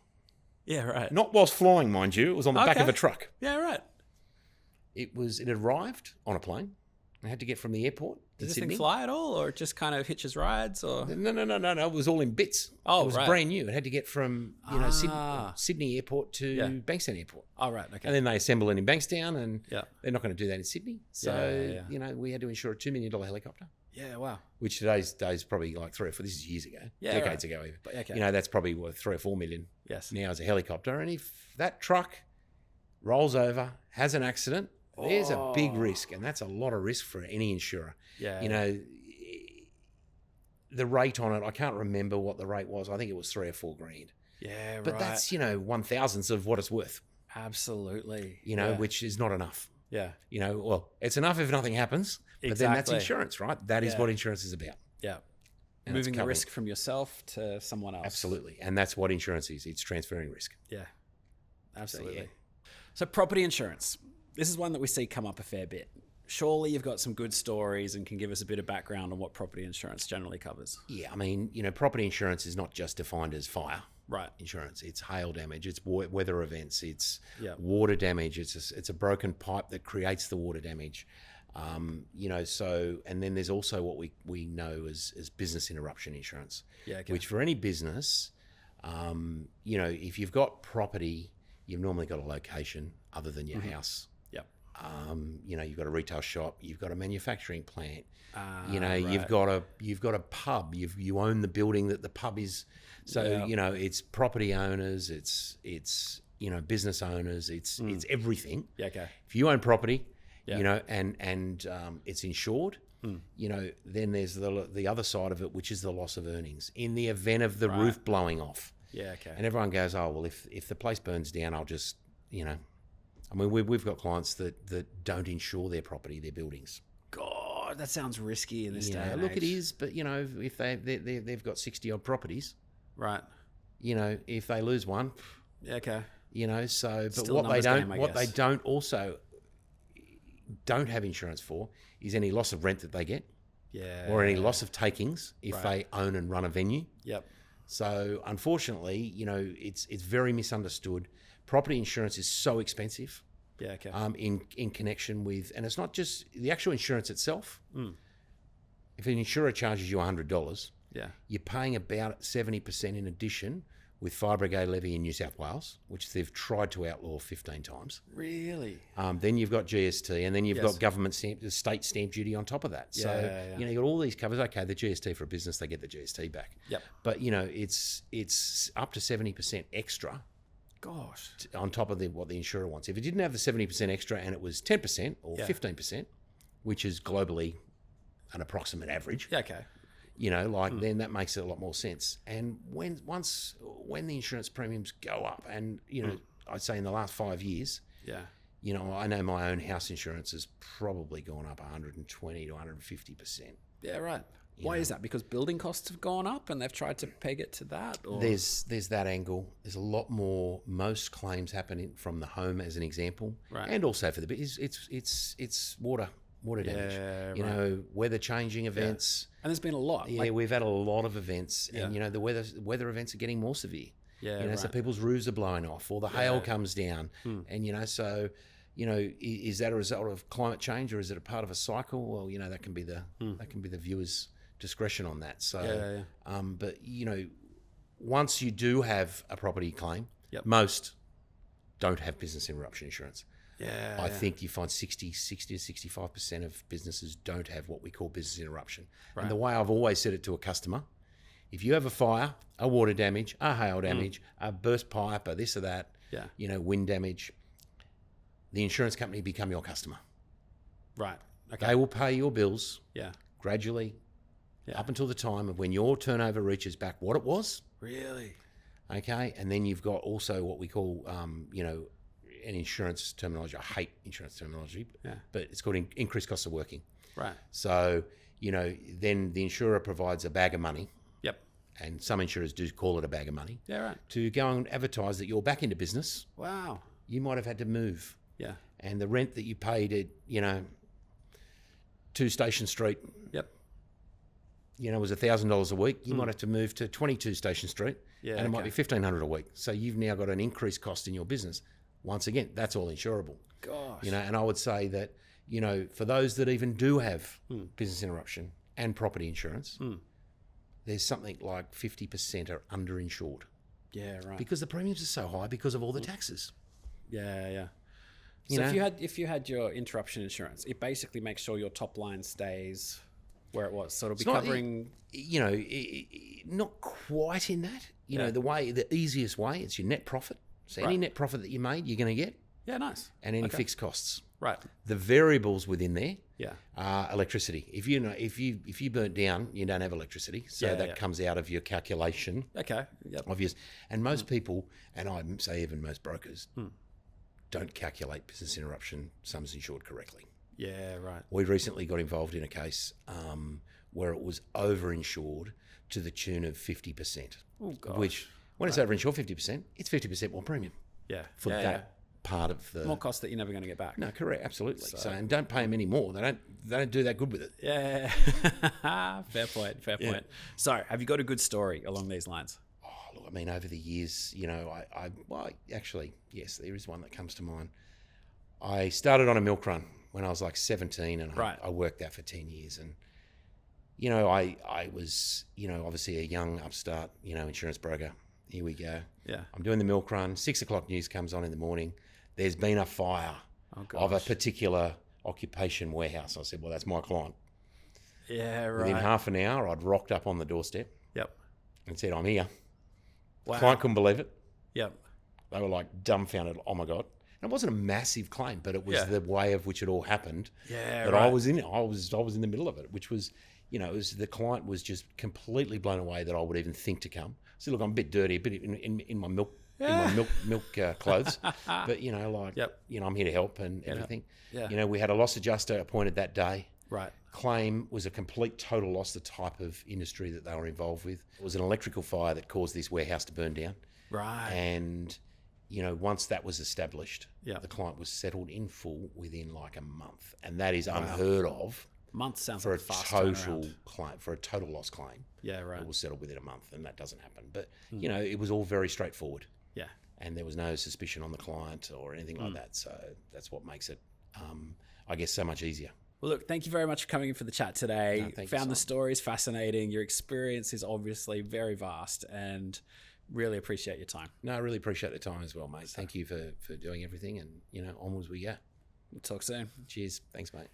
S1: Yeah, right.
S2: Not whilst flying, mind you. It was on the back of a truck.
S1: Yeah, right.
S2: It had arrived on a plane. I had to get from the airport.
S1: Does this thing fly at all, or it just kind of hitches rides? Or
S2: No. It was all in bits.
S1: Oh,
S2: it was brand new. It had to get from Sydney Airport to Bankstown Airport.
S1: Oh, right. Okay.
S2: And then they assemble it in Bankstown, and they're not going to do that in Sydney. So we had to insure a $2 million helicopter.
S1: Yeah, wow.
S2: Which today's probably like 3 or 4. This is years ago, decades ago even.
S1: But, okay.
S2: That's probably worth 3 or 4 million.
S1: Yes.
S2: Now as a helicopter, and if that truck rolls over, has an accident, there's a big risk, and that's a lot of risk for any insurer.
S1: Yeah.
S2: the rate on it, I can't remember what the rate was. I think it was $3 or $4 grand.
S1: Yeah,
S2: But
S1: right.
S2: that's, 1/1000th of what it's worth,
S1: Absolutely.
S2: which is not enough.
S1: Yeah.
S2: Well, it's enough if nothing happens, but then that's insurance, right? That is what insurance is about.
S1: Yeah.
S2: And
S1: Moving the risk from yourself to someone else.
S2: Absolutely. And that's what insurance is. It's transferring risk.
S1: Yeah. Absolutely. So property insurance. This is one that we see come up a fair bit. Surely you've got some good stories and can give us a bit of background on what property insurance generally covers.
S2: Yeah, I mean, property insurance is not just defined as fire insurance. It's hail damage, it's weather events, it's water damage, it's a broken pipe that creates the water damage. And then there's also what we know as business interruption insurance, which for any business, if you've got property, you've normally got a location other than your house. You've got a retail shop, you've got a manufacturing plant, you've got a pub, you own the building that the pub is. So, it's property owners, it's business owners, it's everything.
S1: Yeah, okay.
S2: If you own property, and it's insured, then there's the other side of it, which is the loss of earnings in the event of the roof blowing off.
S1: Yeah, okay.
S2: And everyone goes, oh, well, if the place burns down, I'll just, I mean, we've got clients that don't insure their property, their buildings.
S1: God, that sounds risky in this day and
S2: look,
S1: age.
S2: it is, but if they've got 60 odd properties,
S1: right?
S2: If they lose one,
S1: okay.
S2: So, but
S1: Still
S2: what they
S1: guess.
S2: don't have insurance for is any loss of rent that they get,
S1: Yeah.
S2: or any loss of takings if they own and run a venue.
S1: Yep.
S2: So unfortunately, it's very misunderstood. Property insurance is so expensive.
S1: Yeah, okay.
S2: In connection with, and it's not just the actual insurance itself. If an insurer charges you $100, you're paying about 70% in addition with Fire Brigade levy in New South Wales, which they've tried to outlaw 15 times.
S1: Really?
S2: Then you've got GST, and then you've got government state stamp duty on top of that. So you've got all these covers. Okay, the GST for a business, they get the GST back.
S1: Yep.
S2: But it's up to 70% extra.
S1: Gosh.
S2: On top of what the insurer wants. If it didn't have the 70% extra and it was 10% or 15%, which is globally an approximate average.
S1: Yeah, okay.
S2: Then that makes it a lot more sense. And when the insurance premiums go up, and I'd say in the last 5 years, I know my own house insurance has probably gone up 120 to 150%.
S1: Yeah, right. Why is that? Because building costs have gone up and they've tried to peg it to that? Or?
S2: There's that angle. There's a lot more. Most claims happen from the home, as an example, and also for the it's water damage. Weather changing events.
S1: And there's been a lot.
S2: Yeah, we've had a lot of events, and the weather events are getting more severe.
S1: Yeah,
S2: so people's roofs are blowing off, or the hail comes down, and so. Is that a result of climate change, or is it a part of a cycle? Well, that can be the viewer's discretion on that. So, but once you do have a property claim, most don't have business interruption insurance. I think you find 60 to 65% of businesses don't have what we call business interruption. Right. And the way I've always said it to a customer, if you have a fire, a water damage, a hail damage, a burst pipe, or this or that, wind damage, the insurance company become your customer.
S1: Right. Okay.
S2: They will pay your bills gradually
S1: Yeah.
S2: up until the time of when your turnover reaches back what it was.
S1: Really?
S2: Okay. And then you've got also what we call, an insurance terminology. I hate insurance terminology, but it's called increased cost of working.
S1: Right.
S2: So, then the insurer provides a bag of money.
S1: Yep.
S2: And some insurers do call it a bag of money.
S1: Yeah, right.
S2: To go and advertise that you're back into business.
S1: Wow.
S2: You might have had to move.
S1: Yeah.
S2: And the rent that you paid at, 2 Station Street,
S1: Yep.
S2: Was $1,000 a week. You might have to move to 22 Station Street, and it might be $1,500 a week. So you've now got an increased cost in your business. Once again, that's all insurable.
S1: Gosh.
S2: And I would say that, for those that even do have business interruption and property insurance, there's something like 50% are underinsured.
S1: Yeah, right.
S2: Because the premiums are so high because of all the taxes.
S1: Yeah, yeah. So if you had your interruption insurance, it basically makes sure your top line stays where it was. So it'll be covering...
S2: not quite in that. The easiest way, it's your net profit. So any net profit that you made, you're going to get.
S1: Yeah, nice.
S2: And any fixed costs.
S1: Right.
S2: The variables within there
S1: Yeah.
S2: are electricity. If you burnt down, you don't have electricity, so that comes out of your calculation.
S1: Okay. Yep.
S2: Obvious. And most people, and I say even most brokers, don't calculate business interruption sums insured correctly.
S1: Yeah. Right.
S2: We recently got involved in a case where it was overinsured to the tune of 50%.
S1: Oh, gosh.
S2: Which, when it's overinsured 50%, it's 50% more premium
S1: Yeah.
S2: for that part of the
S1: more cost that you're never going to get back.
S2: No, correct, absolutely. So, and don't pay them any more. They don't do that good with it.
S1: Yeah. Fair point. Fair point. So, have you got a good story along these lines?
S2: Oh, look, I mean, over the years, you know, actually, yes, there is one that comes to mind. I started on a milk run when I was like 17, and I worked that for 10 years. And, you know, I was, you know, obviously a young upstart, you know, insurance broker. Here we go.
S1: Yeah.
S2: I'm doing the milk run. 6 o'clock news comes on in the morning. There's been a fire of a particular occupation warehouse. I said, well, that's my client.
S1: Yeah, right.
S2: Within half an hour, I'd rocked up on the doorstep.
S1: Yep.
S2: And said, I'm here.
S1: Wow.
S2: The client couldn't believe it.
S1: Yep.
S2: They were like dumbfounded. Oh my God. And it wasn't a massive claim, but it was the way of which it all happened.
S1: Yeah,
S2: that
S1: right.
S2: I was in it. I was in the middle of it, which was, you know, it was, the client was just completely blown away that I would even think to come. I said, look, I'm a bit dirty, a bit in my milk. In my milk clothes, but you know, like, you know, I'm here to help and everything. Yeah. You know, we had a loss adjuster appointed that day.
S1: Right.
S2: Claim was a complete total loss, the type of industry that they were involved with. It was an electrical fire that caused this warehouse to burn down.
S1: Right.
S2: And, you know, once that was established,
S1: the
S2: client was settled in full within like a month. And that is unheard of.
S1: Month sounds
S2: for
S1: like
S2: a
S1: fast
S2: total
S1: turnaround.
S2: claim, for a total loss claim.
S1: Yeah, right.
S2: It was settled within a month, and that doesn't happen. But, you know, it was all very straightforward.
S1: Yeah.
S2: And there was no suspicion on the client or anything like that. So that's what makes it, I guess, so much easier.
S1: Well, look, thank you very much for coming in for the chat today. Found the stories fascinating. Your experience is obviously very vast, and really appreciate your time.
S2: No, I really appreciate the time as well, mate. Thank you for doing everything, and, you know, onwards we go.
S1: We'll talk soon.
S2: Cheers. Thanks, mate.